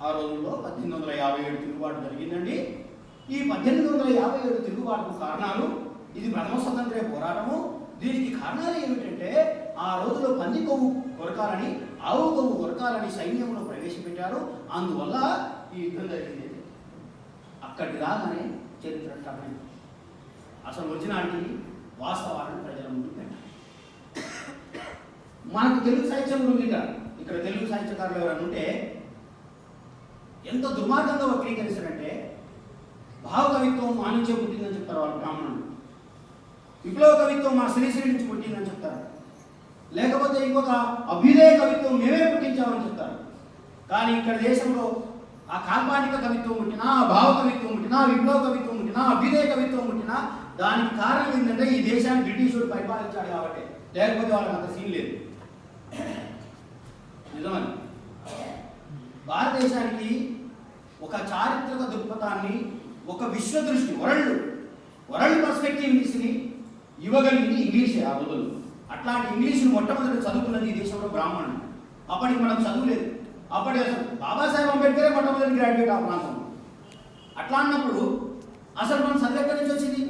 ఆ రోజుల్లో 1857 తిరుగుబాటు జరిగిందండి. ఈ 1857 తిరుగుబాటుకు కారణాలు, ఇది ప్రథమ స్వతంత్ర పోరాటము. దీనికి కారణాలు ఏమిటంటే, ఆ రోజులో పంది కొవ్వు కొరకాలని, ఆవు కొవ్వు కొరకాలని సైన్యంలో ప్రవేశపెట్టారు. అందువల్ల ఈ యుద్ధం జరిగింది. అక్కడికి రాగానే చరిత్ర కారణం అసలు ఒరిజినాలిటీ వాస్తవాలను ప్రజల ముందు పెట్టాలి. మనకు తెలుగు సాహిత్యం ఉంది ఇక్కడ తెలుగు సాహిత్యకారులు ఎవరైనా ఉంటే ఎంత దుర్మార్గంగా వక్రీకరిస్తారంటే, భావకవిత్వం మా నుంచే పుట్టిందని చెప్తారు వాళ్ళు బ్రాహ్మణులు, విప్లవ కవిత్వం మా శ్రీశ్రీ నుంచి పుట్టిందని చెప్తారు, లేకపోతే ఇంకొక అభ్యుదయ కవిత్వం మేమే పుట్టించామని చెప్తారు. కానీ ఇక్కడ దేశంలో ఆ కాల్పానిక కవిత్వం పుట్టినా, ఆ భావ కవిత్వం పుట్టినా, విప్లవ కవిత్వం పుట్టినా, అభ్యుదయ కవిత్వం పుట్టినా దానికి కారణం ఏంటంటే ఈ దేశాన్ని బ్రిటిషుడు పరిపాలించాడు కాబట్టి, లేకపోతే వాళ్ళకి అంత సీన్ లేదు. నిజమని భారతదేశానికి ఒక చారిత్రక దృక్పథాన్ని, ఒక విశ్వదృష్టి, వరల్డ్ పర్స్పెక్టివ్ని ఇవ్వగలిగింది ఇంగ్లీషే ఆ రోజుల్లో. అట్లాంటి ఇంగ్లీషును మొట్టమొదటి చదువుకున్నది ఈ దేశంలో బ్రాహ్మణులు. అప్పటికి మనకు చదువు లేదు. అప్పటి అసలు బాబాసాహెబ్ అంబేద్కరే మొట్టమొదటి గ్రాడ్యుయేట్ ఆ ప్రాంతంలో. అట్లా అన్నప్పుడు అసలు మన చదువు ఎక్కడి నుంచి వచ్చింది?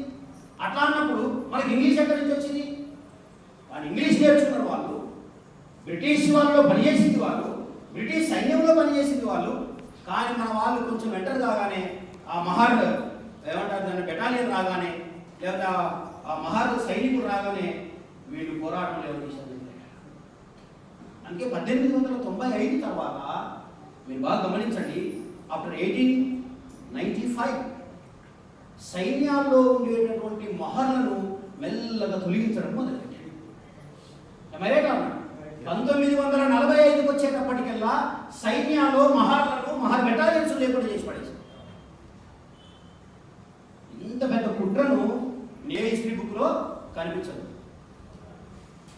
అట్లా అన్నప్పుడు మనకి ఇంగ్లీష్ ఎక్కడి నుంచి వచ్చింది? వాళ్ళు ఇంగ్లీష్ నేర్చుకున్నారు, వాళ్ళు బ్రిటిష్ వాళ్ళలో పనిచేసింది, వాళ్ళు బ్రిటిష్ సైన్యంలో పనిచేసింది వాళ్ళు. కానీ మన వాళ్ళు కొంచెం ఎంటర్ కాగానే, ఆ మహార్ ఏమంటారు దాన్ని బెటాలియన్ రాగానే, లేదా ఆ మహార్ సైనికులు రాగానే వీళ్ళు పోరాటం ఎవరు చేశారు. అందుకే 1895 తర్వాత మీరు బాగా గమనించండి, ఆఫ్టర్ 1895 సైన్యాల్లో ఉండేటటువంటి మహర్లను మెల్లగా తొలగించడం మొదలుపెట్టాడు. మరే కాదు 1945 వచ్చేటప్పటికల్లా సైన్యాల్లో మహర్ బెటాలియన్స్ లేకుండా చేసి పడేశారు. కనిపించదు.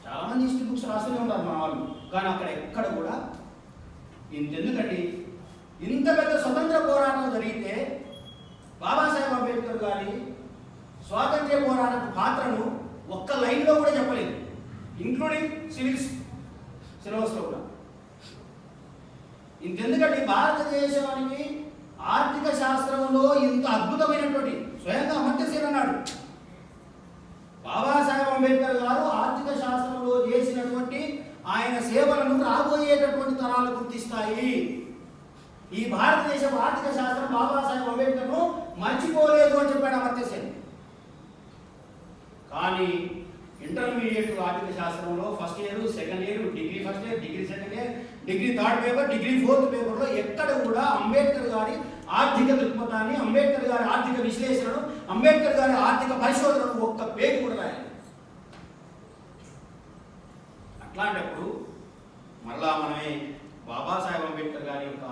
చాలామంది హిస్టరీ బుక్స్ రాస్తూనే ఉంటారు మన వాళ్ళు, కానీ అక్కడ ఎక్కడ కూడా ఇంతెందుకండి, ఇంత పెద్ద స్వతంత్ర పోరాటం జరిగితే బాబాసాహెబ్ అంబేద్కర్ గారి స్వాతంత్ర్య పోరాట పాత్రను ఒక్క లైన్లో కూడా చెప్పలేదు, ఇంక్లూడింగ్ సిలబస్లో కూడా. ఇంతెందుకంటే భారతదేశానికి ఆర్థిక శాస్త్రంలో ఇంత అద్భుతమైనటువంటి, స్వయంగా అమర్త్య సేన్ అన్నాడు, బాబాసాహెబ్ అంబేద్కర్ గారు ఆర్థిక శాస్త్రంలో చేసినటువంటి ఆయన సేవలను రాబోయేటటువంటి తరాలు గుర్తిస్తాయి. ఈ భారతదేశం ఆర్థిక శాస్త్రం బాబాసాహెబ్ అంబేద్కర్ను మర్చిపోలేదు అని చెప్పాడు అమర్త్య సేన్. కానీ ఇంటర్మీడియట్ ఆర్థిక శాస్త్రంలో first year, second year, degree first year, degree second year, degree third paper, degree fourth పేపర్లో ఎక్కడ కూడా అంబేద్కర్ గారి ఆర్థిక దృక్పథాన్ని, అంబేద్కర్ గారి ఆర్థిక విశ్లేషణను, అంబేద్కర్ గారి ఆర్థిక పరిశోధనను ఒక్క పేరు కూడా రాయాలి. అట్లాంటప్పుడు మరలా మనమే బాబాసాహెబ్ అంబేద్కర్ గారి యొక్క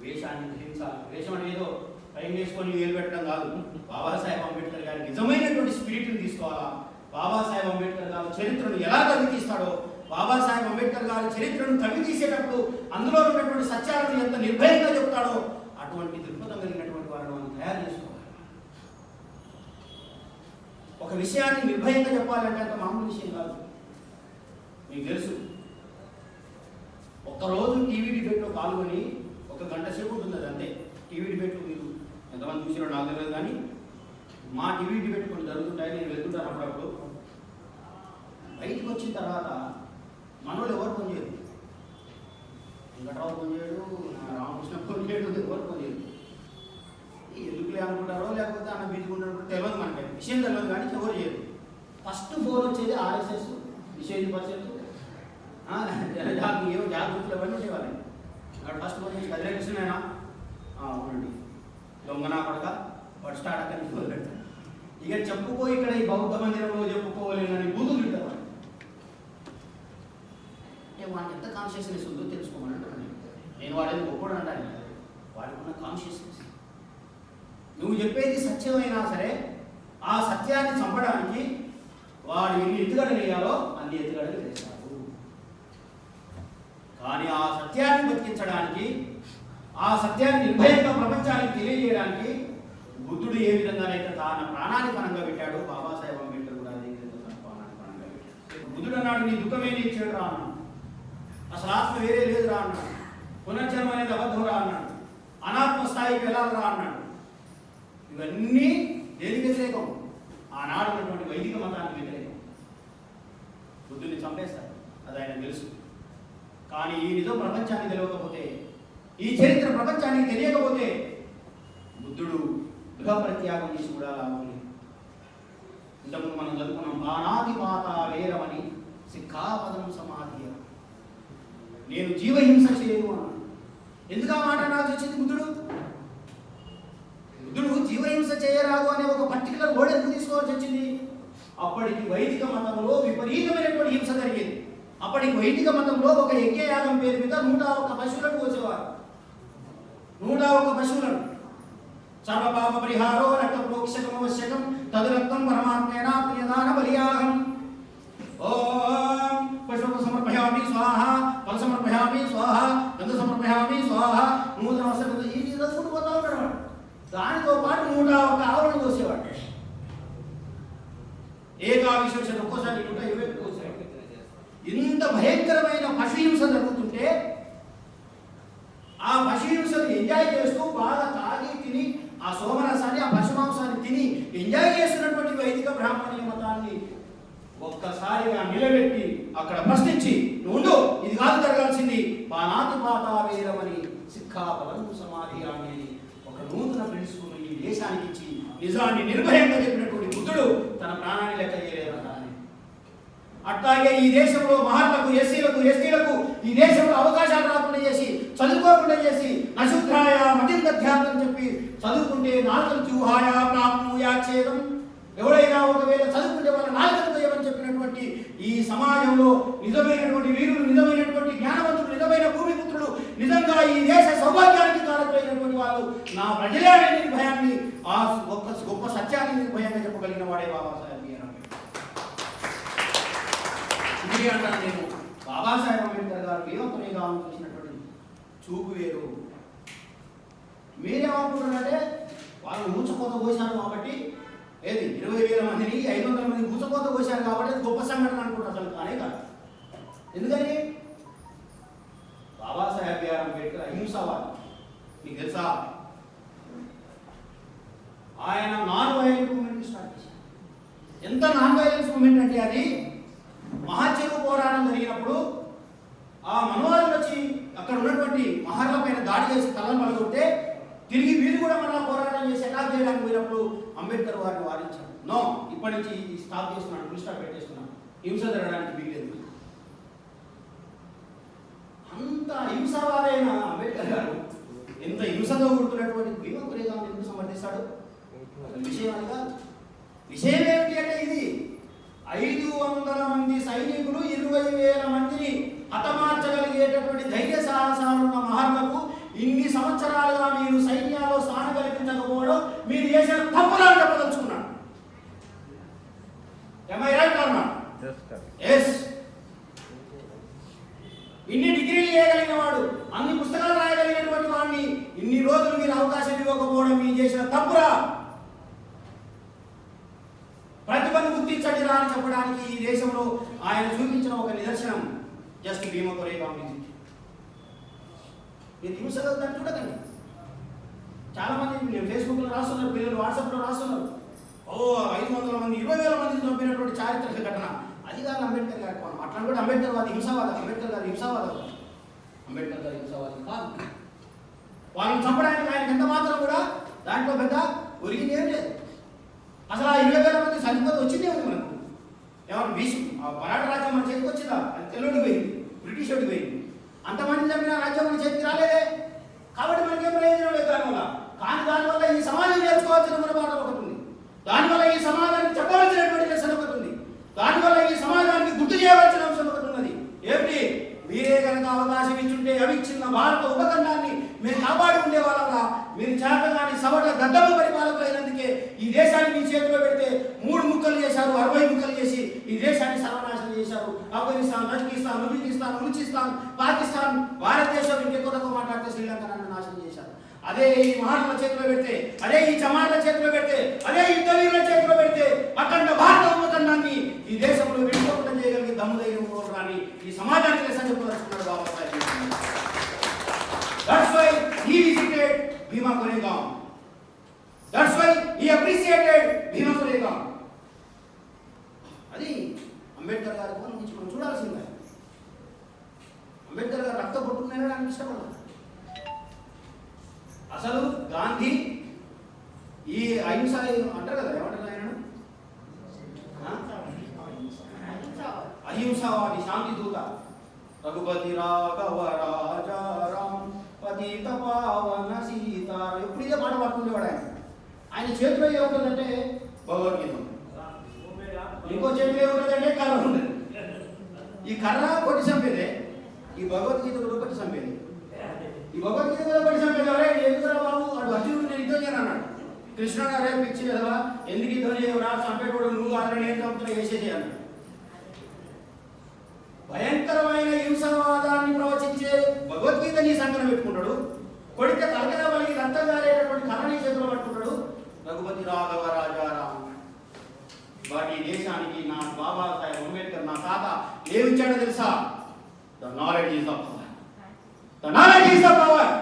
వేషాన్ని గ్రహించాలి. వేషం అంటే ఏదో టైం వేసుకొని వేలు పెట్టడం కాదు. బాబాసాహెబ్ అంబేద్కర్ గారి నిజమైనటువంటి స్పిరిట్ని తీసుకోవాలా. బాబాసాహెబ్ అంబేద్కర్ గారి చరిత్రను ఎలా తవ్వి తీస్తాడో, బాబాసాహెబ్ అంబేద్కర్ గారి చరిత్రను తవ్వి తీసేటప్పుడు అందులో ఉన్నటువంటి సత్యాలను ఎంత నిర్భయంగా చెప్తాడో అటువంటి దృక్పథం కలిగినటువంటి వారిని మనం తయారు చేసుకోవాలి. ఒక విషయాన్ని నిర్భయంగా చెప్పాలంటే అంత మామూలు విషయం కాదు. మీకు తెలుసు, ఒక్కరోజు టీవీ డిబేట్లో పాల్గొని 1 గంట సేపు ఉంటుంది అది, అంతే. టీవీ డిబేట్లు మీరు ఎంతమంది చూసినా నాకు తెలియదు, కానీ మా టీవీ డిబేట్ కొన్ని జరుగుతుంటాయి, నేను వెళ్తుంటాను అప్పుడప్పుడు. బయటకు వచ్చిన తర్వాత మనోళ్ళు ఎవరు పని చేయరు, వెంకట్రావు పని చేయడు, రామకృష్ణ పని చేయడు, ఎవరు పని చేయడు. ఎందుకులే అనుకుంటారో లేకపోతే అన్న బీచుకుంటారో తెలియదు, మనకి విషయం తెలియదు, కానీ ఎవరు చేయరు. ఫస్ట్ ఫోన్ వచ్చేది ఆర్ఎస్ఎస్, విషయం పరిస్థితి, ఏవో జాగ్రత్తలు అవన్నీ ఉండేవాళ్ళని. అక్కడ ఫస్ట్ ఫోన్ వచ్చి కదిలేకృష్ణైనా అవునండి దొంగనా పడక వాడు స్టార్ట్ అక్కడికి మొదలు పెడతాడు. ఇక చెప్పుకో ఇక్కడ ఈ బౌద్ధ మందిరంలో చెప్పుకోలేనని బూతులు తింటారు. అంటే వాడికి ఎంత కాన్షియస్నెస్ ఉందో తెలుసుకోమని అంటున్నాను. నేను వాడేది గొప్పడు అంటాను, వాడికి ఉన్న కాన్షియస్నెస్. నువ్వు చెప్పేది సత్యమైనా సరే ఆ సత్యాన్ని చంపడానికి వాడు ఎన్ని ఎత్తుగడలు వేయాలో అన్ని ఎత్తుగడలు వేస్తాడు. కానీ ఆ సత్యాన్ని బతికించడానికి, ఆ సత్యాన్ని నిర్భయంగా ప్రపంచానికి తెలియజేయడానికి బుద్ధుడు ఏ విధంగానైతే తన ప్రాణాన్ని పణంగా పెట్టాడు, బాబాసాహెబ్ అంబేద్కర్ కూడా అదే విధంగా తన ప్రాణాన్ని పణంగా పెట్టాడు. బుద్ధుడు అన్నాడు, నీ దుఃఖమే నీ చెడు రా అన్నాడు, అసలు ఆత్మ వేరే లేదు రా అన్నాడు, పునర్జన్మ అనేది అబద్ధం రా అన్నాడు, అనాత్మ స్థాయికి వెళ్ళాలి రా అన్నాడు. ఇవన్నీ దేనికి వ్యతిరేకం? ఆనాడు ఉన్నటువంటి వైదిక మతానికి వ్యతిరేకం. బుద్ధుడిని చంపేస్తారు, అది ఆయన తెలుసు. కానీ ఈ నిజం ప్రపంచానికి తెలియకపోతే, ఈ చరిత్ర ప్రపంచానికి తెలియకపోతే బుద్ధుడు గృహప్రత్యాగం చేసి కూడా లాభం లేదు. ఇంతకుముందు మనం చదువుకున్నాం, పానాది పాత వేరమని సిక్కాపదం సమాధి, నేను జీవహింస చేయను అన్నాడు. ఎందుకు ఆ మాట నాకు వచ్చింది? బుద్ధుడు జీవహింస చేయరాదు అనే ఒక పర్టికులర్ వర్డ్ ఎందుకు తీసుకోవాల్సి వచ్చింది? అప్పటికి వైదిక మతంలో విపరీతమైనటువంటి హింస జరిగేది. అప్పటికి వైదిక మతంలో ఒక యజ్ఞయాగం పేరు మీద 101 పశువులను కోసేవారు. 101 పశువులను. సర్వపాప పరిహారో రక్త ప్రోక్షకమవశ్యకం తదురక్తం పరమాత్మేన ప్రియదాన బలియాగం. ఓం పశువు సమర్పయామి స్వాహ, ఫల సమర్పయామి స్వాహ, గంధ సమర్పయామి స్వాహ, నూతన వస్త్రం ఈ చదువుకుంటూ పోతా ఉన్నాడు. దానితో పాటు 101 ఆవులను కోసేవాడు. ఏకావిశేషం ఒక్కోసారి 120 కోసేవాడు. ఇంత భయంకరమైన పశుహింస జరుగుతుంటే ఆ పశుహింసను ఎంజాయ్ చేస్తూ బాగా తాగి తిని ఆ సోమరసాన్ని, ఆ పశుమాంసాన్ని తిని ఎంజాయ్ చేస్తున్నటువంటి వైదిక బ్రాహ్మణీయ మతాన్ని ఒక్కసారిగా నిలబెట్టి అక్కడ ప్రశ్నించి, నువ్వు ఇది కాదు జరగాల్సింది, పానాతి పాత వేరమని సిక్కాపదం సమాధి అనేది ఒక నూతన ప్రిన్సిపల్ ఈ దేశానికి ఇచ్చి నిజాన్ని నిర్భయంగా చెప్పినటువంటి బుద్ధుడు తన ప్రాణాన్ని లెక్క చేయలేదన్నాడు. అట్లాగే ఈ దేశంలో మహాత్మకు, ఎస్సీలకు, ఎస్టీలకు ఈ దేశంలో అవకాశాలు రాకుండా చేసి, చదువుకోకుండా చేసి, నశుద్ధాయ మతిందధ్యాతం చెప్పి చదువుకుంటే నాలుకలు చూహాయ ప్రాప్నుయాచ్ఛేదం, ఎవడైనా ఒకవేళ చదువుకుంటే వాళ్ళ నాలుకలు తోయమని చెప్పినటువంటి ఈ సమాజంలో నిజమైనటువంటి వీరులు, నిజమైనటువంటి జ్ఞానవంతులు, నిజమైన భూమిపుత్రులు, నిజంగా ఈ దేశ సౌభాగ్యానికి కారకులైనటువంటి వాళ్ళు నా ప్రజలే అనే నిర్భయాన్ని, ఆ గొప్ప సత్యాన్ని నిర్భయంగా చెప్పగలిగిన వాడే బాబాసాహెబ్. అందుకే అంటాను నేను, బాబాసాహెబ్ అంబేద్కర్ గారు భీమపురిగా చూసినటువంటి చూపు వేరు. మీరేమనుకుంటున్నారంటే వాళ్ళు ఊచకోత కోశారు కాబట్టి, ఏది 20,000 మందిని 500 మంది ఊచకోత కోశారు కాబట్టి అది గొప్ప సంఘటన అనుకుంటారు. అసలు కానే కాదు. ఎందుకని? బాబాసాహెబ్ బిఆర్ అంబేద్కర్ అహింసావాది. మీకు తెలుసా? ఆయన నాన్ వైలెంట్ మూవ్మెంట్ స్టార్ట్ చేశారు. ఎంత నాన్ వైలెన్స్ మూవ్మెంట్ అంటే అది మహాచెరువు పోరాటం జరిగినప్పుడు ఆ మనవాళ్ళు వచ్చి అక్కడ ఉన్నటువంటి మహర్ల పైన దాడి చేసి తలను పలగొట్టే తిరిగి వీళ్ళు కూడా మన పోరాటం చేసి అటాక్ చేయడానికి పోయినప్పుడు అంబేద్కర్ వారిని వారించారు. నో, ఇప్పటి నుంచి స్టాప్ చేస్తున్నాను, ఫుల్ స్టాప్ పెట్టేస్తున్నాను, హింస జరగడానికి వీల్లేదు. అంత హింసవాదైన అంబేద్కర్ గారు ఎంత హింసతో కూడుతున్నటువంటి భీమపురిగా ఎందుకు సమర్థిస్తాడు? విషయం అది కాదు. విషయం ఏమిటి అంటే ఇది 500 మంది సైనికులు 20,000 మందిని హతమార్చగలిగేటటువంటి ధైర్య సాహసాలున్న మహర్లకు ఇన్ని సంవత్సరాలుగా మీరు సైన్యాల్లో స్థానం కల్పించకపోవడం మీరు చేసిన తప్పులని చెప్పదలుచుకున్నాడు. ఇన్ని డిగ్రీలు చేయగలిగిన వాడు, అన్ని పుస్తకాలు రాయగలిగినటువంటి వాడిని ఇన్ని రోజులు మీరు అవకాశం ఇవ్వకపోవడం మీరు చేసిన తప్పురా. ప్రతిభను గుర్తించండి రా అని చెప్పడానికి ఈ దేశంలో ఆయన చూపించిన ఒక నిదర్శనం జస్ట్ భీమపురిగా విజిట్. మీరు హింసగలుగుతాను చూడకండి. చాలా మంది నేను ఫేస్బుక్లో రాస్తున్నారు, పిల్లలు వాట్సాప్లో రాస్తున్నారు. 500 మంది 20,000 మందిని చంపినటువంటి చారిత్రక ఘటన. అది కాదు అంబేద్కర్ గారి కోణం. అట్లా కూడా అంబేద్కర్ వాది హింసావాదం. అంబేద్కర్ గారి హింసావాదం. అంబేద్కర్ గారి హింసావాదం కాదు. వాళ్ళని చంపడానికి ఆయనకి ఎంత మాత్రం కూడా దాంట్లో పెద్ద ఒరిగింది ఏం లేదు. అసలు ఆ 20,000 మంది చనిపోతే వచ్చిందే ఉంది మనకు. ఏమన్నా మరాఠా రాజ్యం మన చేతికి వచ్చిందా? అది తెల్లుడికి పోయింది, బ్రిటిష్ వాడికి పోయింది. అంతమంది చంపిన రాజ్యం మన చేతికి రాలేదే. కాబట్టి మనకేం ప్రయోజనం లేదు దానివల్ల. కానీ దానివల్ల ఈ సమాజం నేర్చుకోవాల్సిన గుణపాఠం ఒకటి ఉంది. దానివల్ల ఈ సమాజానికి చెప్పవలసినటువంటి లెసన్ ఒకటి ఉంది. దానివల్ల ఈ సమాజానికి గుర్తు చేయవలసిన అంశం ఒకటి ఉన్నది. ఏమిటి? మీరే కనుక అవకాశం ఇచ్చుంటే అవిచ్ఛిన్న భారత ఉపఖండాన్ని మేము కాపాడి ఉండేవాళ్ళంగా. మీరు చేతగాని సవట దద్దమ్మ పరిపాలకులైనందుకే ఈ దేశాన్ని మీ చేతిలో పెడితే 3 ముక్కలు చేశారు, 60 ముక్కలు చేసి ఈ దేశాన్ని సర్వనాశనం చేశారు. ఆఫ్ఘనిస్తాన్, తజికిస్తాన్, ఉజ్బెకిస్తాన్, బలూచిస్తాన్, పాకిస్తాన్, భారతదేశం ఇంకెక్కువ తక్కువ మాట్లాడితే శ్రీలంకను నాశనం చేశారు. అదే ఈ మహాత్ముల చేతిలో పెడితే, అదే ఈ జమాన్ల చేతిలో పెడితే, అదే యుద్ధ వీరుల చేతిలో పెడితే అఖండ భారత ఉపఖండాన్ని ఈ దేశంలో విడిపోకుండా చేయగలిగే దమ్ము ధైర్యం రాని ఈ సమాజానికి లెసన్ చెప్పదలుచుకున్నాడు Babasaheb. That's why he visited Bhima Koregaon. That's why he appreciated Bhima Koregaon. అది అంబేద్కర్ గారి కోణం నుంచి మనం చూడాల్సిందే. అంబేద్కర్ గారు రక్త పొట్టుకున్నారని నాకు ఇష్టపడదు. అసలు గాంధీ ఈ అహింస అంటారు కదా, ఏమంటారు ఆయన? అహింసావాది, శాంతి దూత. రఘుపతి రాఘవ రాజారాం పతిత పావన సీతారాం. ఎప్పుడు ఇదే పాట పడుతుండేవాడు ఆయన. ఆయన చేతిలో ఏముంటుందంటే భగవద్గీత, ఇంకో చేతిలో ఏముంటుందంటే కర్ర ఉంటుంది. ఈ కర్ర కొట్టి చంపేదే, ఈ భగవద్గీత కూడా కొట్టి చంపేది. ఈ భగవద్గీత కూడా కొట్టి చంపేది. ఎవరే ఎందుకురా బాబు, అటు అర్జునుడు నేను యుద్ధం చేయను అన్నాడు. కృష్ణుడు గారే పిచ్చి కదా, ఎందుకు యుద్ధం చేయవురా, చంపేటోడు నువ్వు కాదని నేను చంపుతున్నా, వేసేసి అన్నాడు. భయంకరమైన హింసవాదాన్ని ప్రవచించే భగవద్గీత నీ సంకలం పెట్టుకుంటాడు. కొడితే తలకన వలిగి రక్తం గారేటటువంటి కర్రని చేతిలో పట్టుకుంటాడు. రఘుపతి రాఘవ రాజారాం. వాటి దేశానికి నా బాబాసాహెబ్ అంబేద్కర్, నా తాత ఏమిచ్చాడో తెలుసా? The knowledge is the power. The knowledge is the power.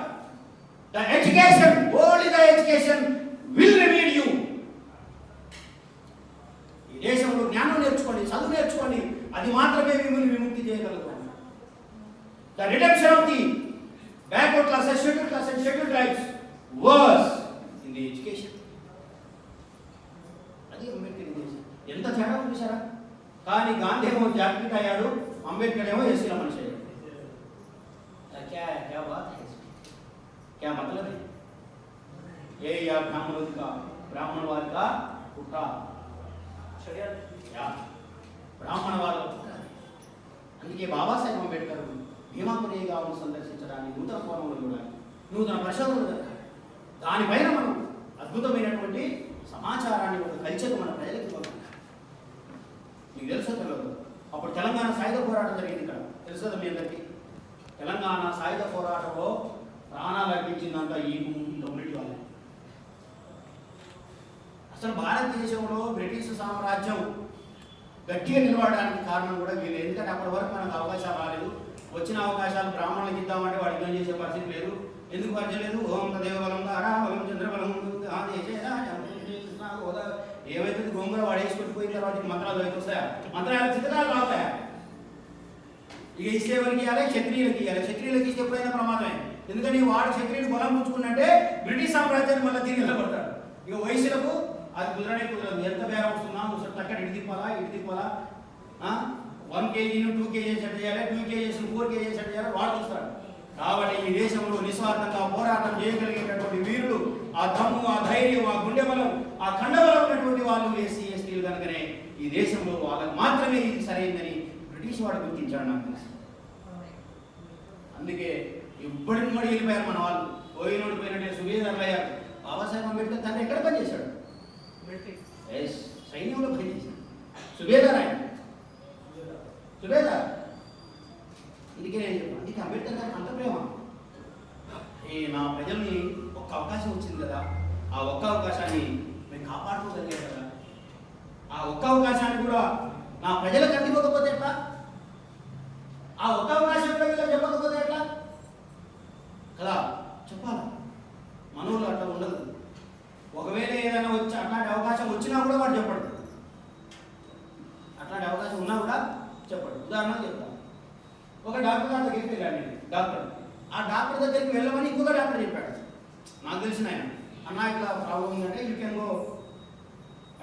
The education, only the education will రిమీడ్ యూ. ఈ దేశంలో జ్ఞానం నేర్చుకోండి, చదువు నేర్చుకోండి. అది మాత్రమే మిమ్మల్ని విముక్తి చేయగలదు. The reduction of the backward classes, scheduled classes, scheduled tribes was in the education. అది అంబేద్కర్ చేశారు. ఎంత తేడా చూసారా? కానీ గాంధీ ఏమో జాగ్రత్త అయ్యాడు, అంబేద్కర్ ఏమో ఎస్సీల మనిషి అయ్యాడు. क्या बात है, क्या मतलब है? ये या ब्राह्मणवाद का उठा బ్రాహ్మణవాద. అందుకే బాబాసాహెబ్ అంబేద్కర్ భీమా కొరేగాంను సందర్శించడానికి నూతన కోణంలో చూడాలి, నూతన పరిశోధనలు జరగాలి. దానిపైన మనం అద్భుతమైనటువంటి సమాచారాన్ని, ఒక కల్చర్ మన ప్రజలకు ఇవ్వాలి. మీకు తెలుసో తెలియదు, అప్పుడు తెలంగాణ సాయుధ పోరాటం జరిగింది ఇక్కడ, తెలుసు కదా మీ అందరికీ. తెలంగాణ సాయుధ పోరాటంలో ప్రాణాలు అర్పించిందంతా ఈ కమ్యూనిటీ వాళ్ళే. అసలు భారతదేశంలో బ్రిటిష్ సామ్రాజ్యం గట్టిగా నిలబడడానికి కారణం కూడా వీళ్ళు. ఎందుకంటే అప్పటి వరకు మనకు అవకాశాలు రాలేదు. వచ్చిన అవకాశాలు బ్రాహ్మణులకు ఇద్దామంటే వాడు యుద్ధం చేసే పరిస్థితి లేదు. ఎందుకు పరిచయం లేదు? ఓం దేవబలం ధారాబలం చంద్రబలం ఏవైతే గోంగూర వాడు వేసి కొట్టిపోయిన తర్వాత మంత్రాలు అయితే వస్తాయా? మంత్రాలు చిత్రాలు రావుతాయా? ఇక ఇస్తే ఎవరికి ఇవ్వాలి? క్షత్రియులకి ఇవ్వాలి. క్షత్రియులకి ఇస్తే ఎప్పుడైనా ప్రమాదమే. ఎందుకని వాడు క్షత్రియుడు బలం పుచ్చుకున్నట్టే బ్రిటిష్ సామ్రాజ్యాన్ని మళ్ళీ తిరిగి నిలబడతాడు. ఇక వయసులకు అది కుదరనే కుదరదు. ఎంత బేరం వస్తుందా? ముసలి తక్కడ ఇటు తిప్పాలా 1 kg 2 kg సెట్ చేయాలి, 2 kg 4 kg సెట్ చేయాలి, వాడు చూస్తాడు. కాబట్టి ఈ దేశంలో నిస్వార్థంగా పోరాటం చేయగలిగేటటువంటి వీరులు, ఆ దమ్ము, ఆ ధైర్యం, ఆ గుండె బలం, ఆ కండబలం ఉన్నటువంటి వాళ్ళు ఎస్సీ ఎస్టీలు కనుకనే ఈ దేశంలో వాళ్ళకి మాత్రమే ఇది సరైందని బ్రిటిష్ వాడు గుర్తించాడు నాకు తెలుసు. అందుకే ఇప్పటికి మడి వెళ్ళిపోయారు మన వాళ్ళు. పోయినట్టే సుబేదారులు అయ్యారు. బాబాసాహెబ్ అంబేద్కర్ తండ్రి ఎక్కడ పనిచేశాడు? సైన్యంలో పనిచేశాడు. సుబేదార్ ఆయన, సుబేదార్. అందుకే నేను చెప్పాను, అందుకే అంబేద్కర్ గారికి అంత ప్రేమ. నా ప్రజల్ని ఒక్క అవకాశం వచ్చింది కదా, ఆ ఒక్క అవకాశాన్ని మేము కాపాడుకోగలిగాం కదా. ఆ ఒక్క అవకాశాన్ని కూడా నా ప్రజలకు అందిపోకపోతే ఎట్లా? ఆ ఒక్క అవకాశం కూడా వీళ్ళకి చెప్పకపోతే ఎట్లా కదా? చెప్పాలా? మనోళ్ళు అట్లా ఉండదు. ఒకవేళ ఏదైనా వచ్చి అట్లాంటి అవకాశం వచ్చినా కూడా వాడు చెప్పడు. అట్లాంటి అవకాశం ఉన్నా కూడా చెప్పడు. ఉదాహరణ చెప్తాను. ఒక డాక్టర్ గారి దగ్గరికి వెళ్ళాను నేను. డాక్టర్, ఆ డాక్టర్ దగ్గరికి వెళ్ళమని ఇంకొక డాక్టర్ చెప్పాడు. నాకు తెలిసిన ఆయన, అన్న ఇట్లా ప్రాబ్లం ఉందంటే you can go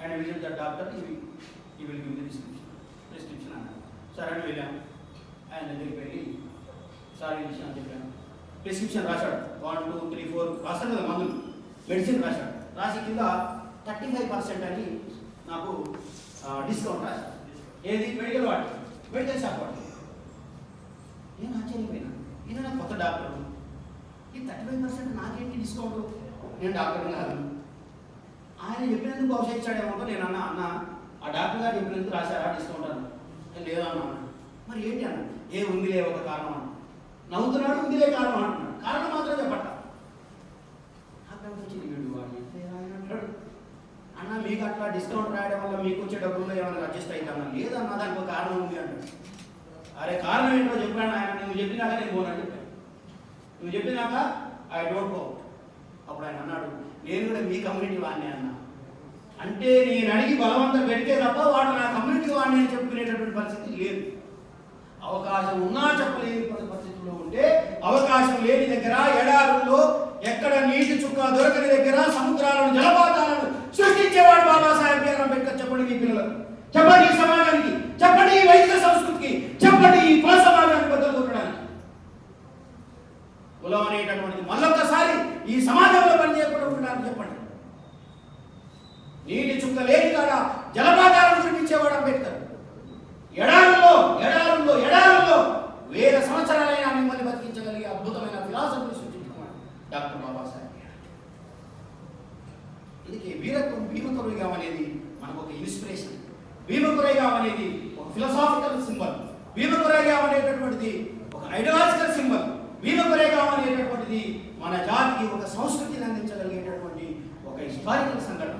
and visit the doctor, ఈ విల్ గివ్ ది ప్రిస్క్రిప్షన్ అన్నాడు. సరే అని వెళ్ళాను. ఆయన దగ్గరికి వెళ్ళి సార్ ఈ విషయం చెప్పాను. ప్రిస్క్రిప్షన్ రాశాడు. 1 2 3 4 రాస్తాడు కదా మందులు, మెడిసిన్ రాశాడు. రాసి కింద 35% అని నాకు డిస్కౌంట్ రాశాడు. ఏది? మెడికల్ వాడు, మెడికల్ షాప్ వాడు. నేను ఆశ్చర్యపోయినా. ఈయన నాకు కొత్త డాక్టర్, ఈ 35% నాకేంటి డిస్కౌంట్? నేను డాక్టర్ కాదు. ఆయన చెప్పినందుకు బహుశా ఇచ్చాడేమో. నేను అన్న ఆ డాక్టర్ గారు చెప్పినందుకు రాశారా డిస్కౌంట్ అన్న? నేను లేదన్నా. మరి ఏంటి అన్న? ఉందిలే ఒక కారణం అన్న. నవ్వుతున్నాడు. ఉందిలే కారణం అంటున్నాడు. కారణం మాత్రం చెప్పట. నాకు వచ్చింది వీడు వాడు అంటాడు, అన్న మీకు అట్లా డిస్కౌంట్ రాయడం వల్ల మీకు వచ్చే డబ్బుల్లో ఏమైనా అడ్జస్ట్ అవుతాను? లేదన్నా, దానికి ఒక కారణం ఉంది అంటాడు. అరే కారణం ఏంటో చెప్పాను ఆయన. నువ్వు చెప్పినాక నేను పోనని చెప్పాను. నువ్వు చెప్పినాక ఐ డోంట్ గో. అప్పుడు ఆయన అన్నాడు, నేను కూడా మీ కమ్యూనిటీ వాడిని అన్నా. అంటే నేను అడిగి బలవంతం పెడితే తప్ప వాడు నా కమ్యూనిటీ వాడిని అని చెప్పుకునేటటువంటి పరిస్థితి లేదు. అవకాశం ఉన్నా చెప్పలేని పరిస్థితుల్లో ఉంటే, అవకాశం లేని దగ్గర, ఎడారుల్లో ఎక్కడ నీటి చుక్క దొరకని దగ్గర సముద్రాలను, జలపాతాలను సృష్టించేవాడు బాబాసాహెబ్ బిఆర్ అంబేద్కర్. చెప్పండి మీ పిల్లలకు, చెప్పండి ఈ సమాజానికి, చెప్పండి ఈ వైదిక సంస్కృతికి, చెప్పండి ఈ కుల సమాజాన్ని బద్దలు కొట్టడానికి. కులం అనేటటువంటిది మళ్ళొక్కసారి ఈ సమాజంలో పనిచేయకుండా ఉండడానికి చెప్పండి. నీటి చుక్క లేని కాడ జలపాతాలను సృష్టించేవాడు అంబేద్కర్. ఎడారుల్లో ఎడారుల్లో ఎడారుల్లో వేల సంవత్సరాలైనా మిమ్మల్ని బతికించగలిగే అద్భుతమైన ఫిలాసఫీని సృష్టించుకున్నాడు డాక్టర్ బాబాసాహెబ్. అందుకే వీరత్వం, భీమకురేగాం అనేది మనకు ఒక ఇన్స్పిరేషన్. భీమకురేగాం అనేది ఒక ఫిలాసాఫికల్ సింబల్. భీమకురేగాం అనేటటువంటిది ఒక ఐడియాలజికల్ సింబల్. భీమకురేగాం అనేటటువంటిది మన జాతికి ఒక సంస్కృతిని అందించగలిగేటటువంటి ఒక హిస్టారికల్ సంఘటన.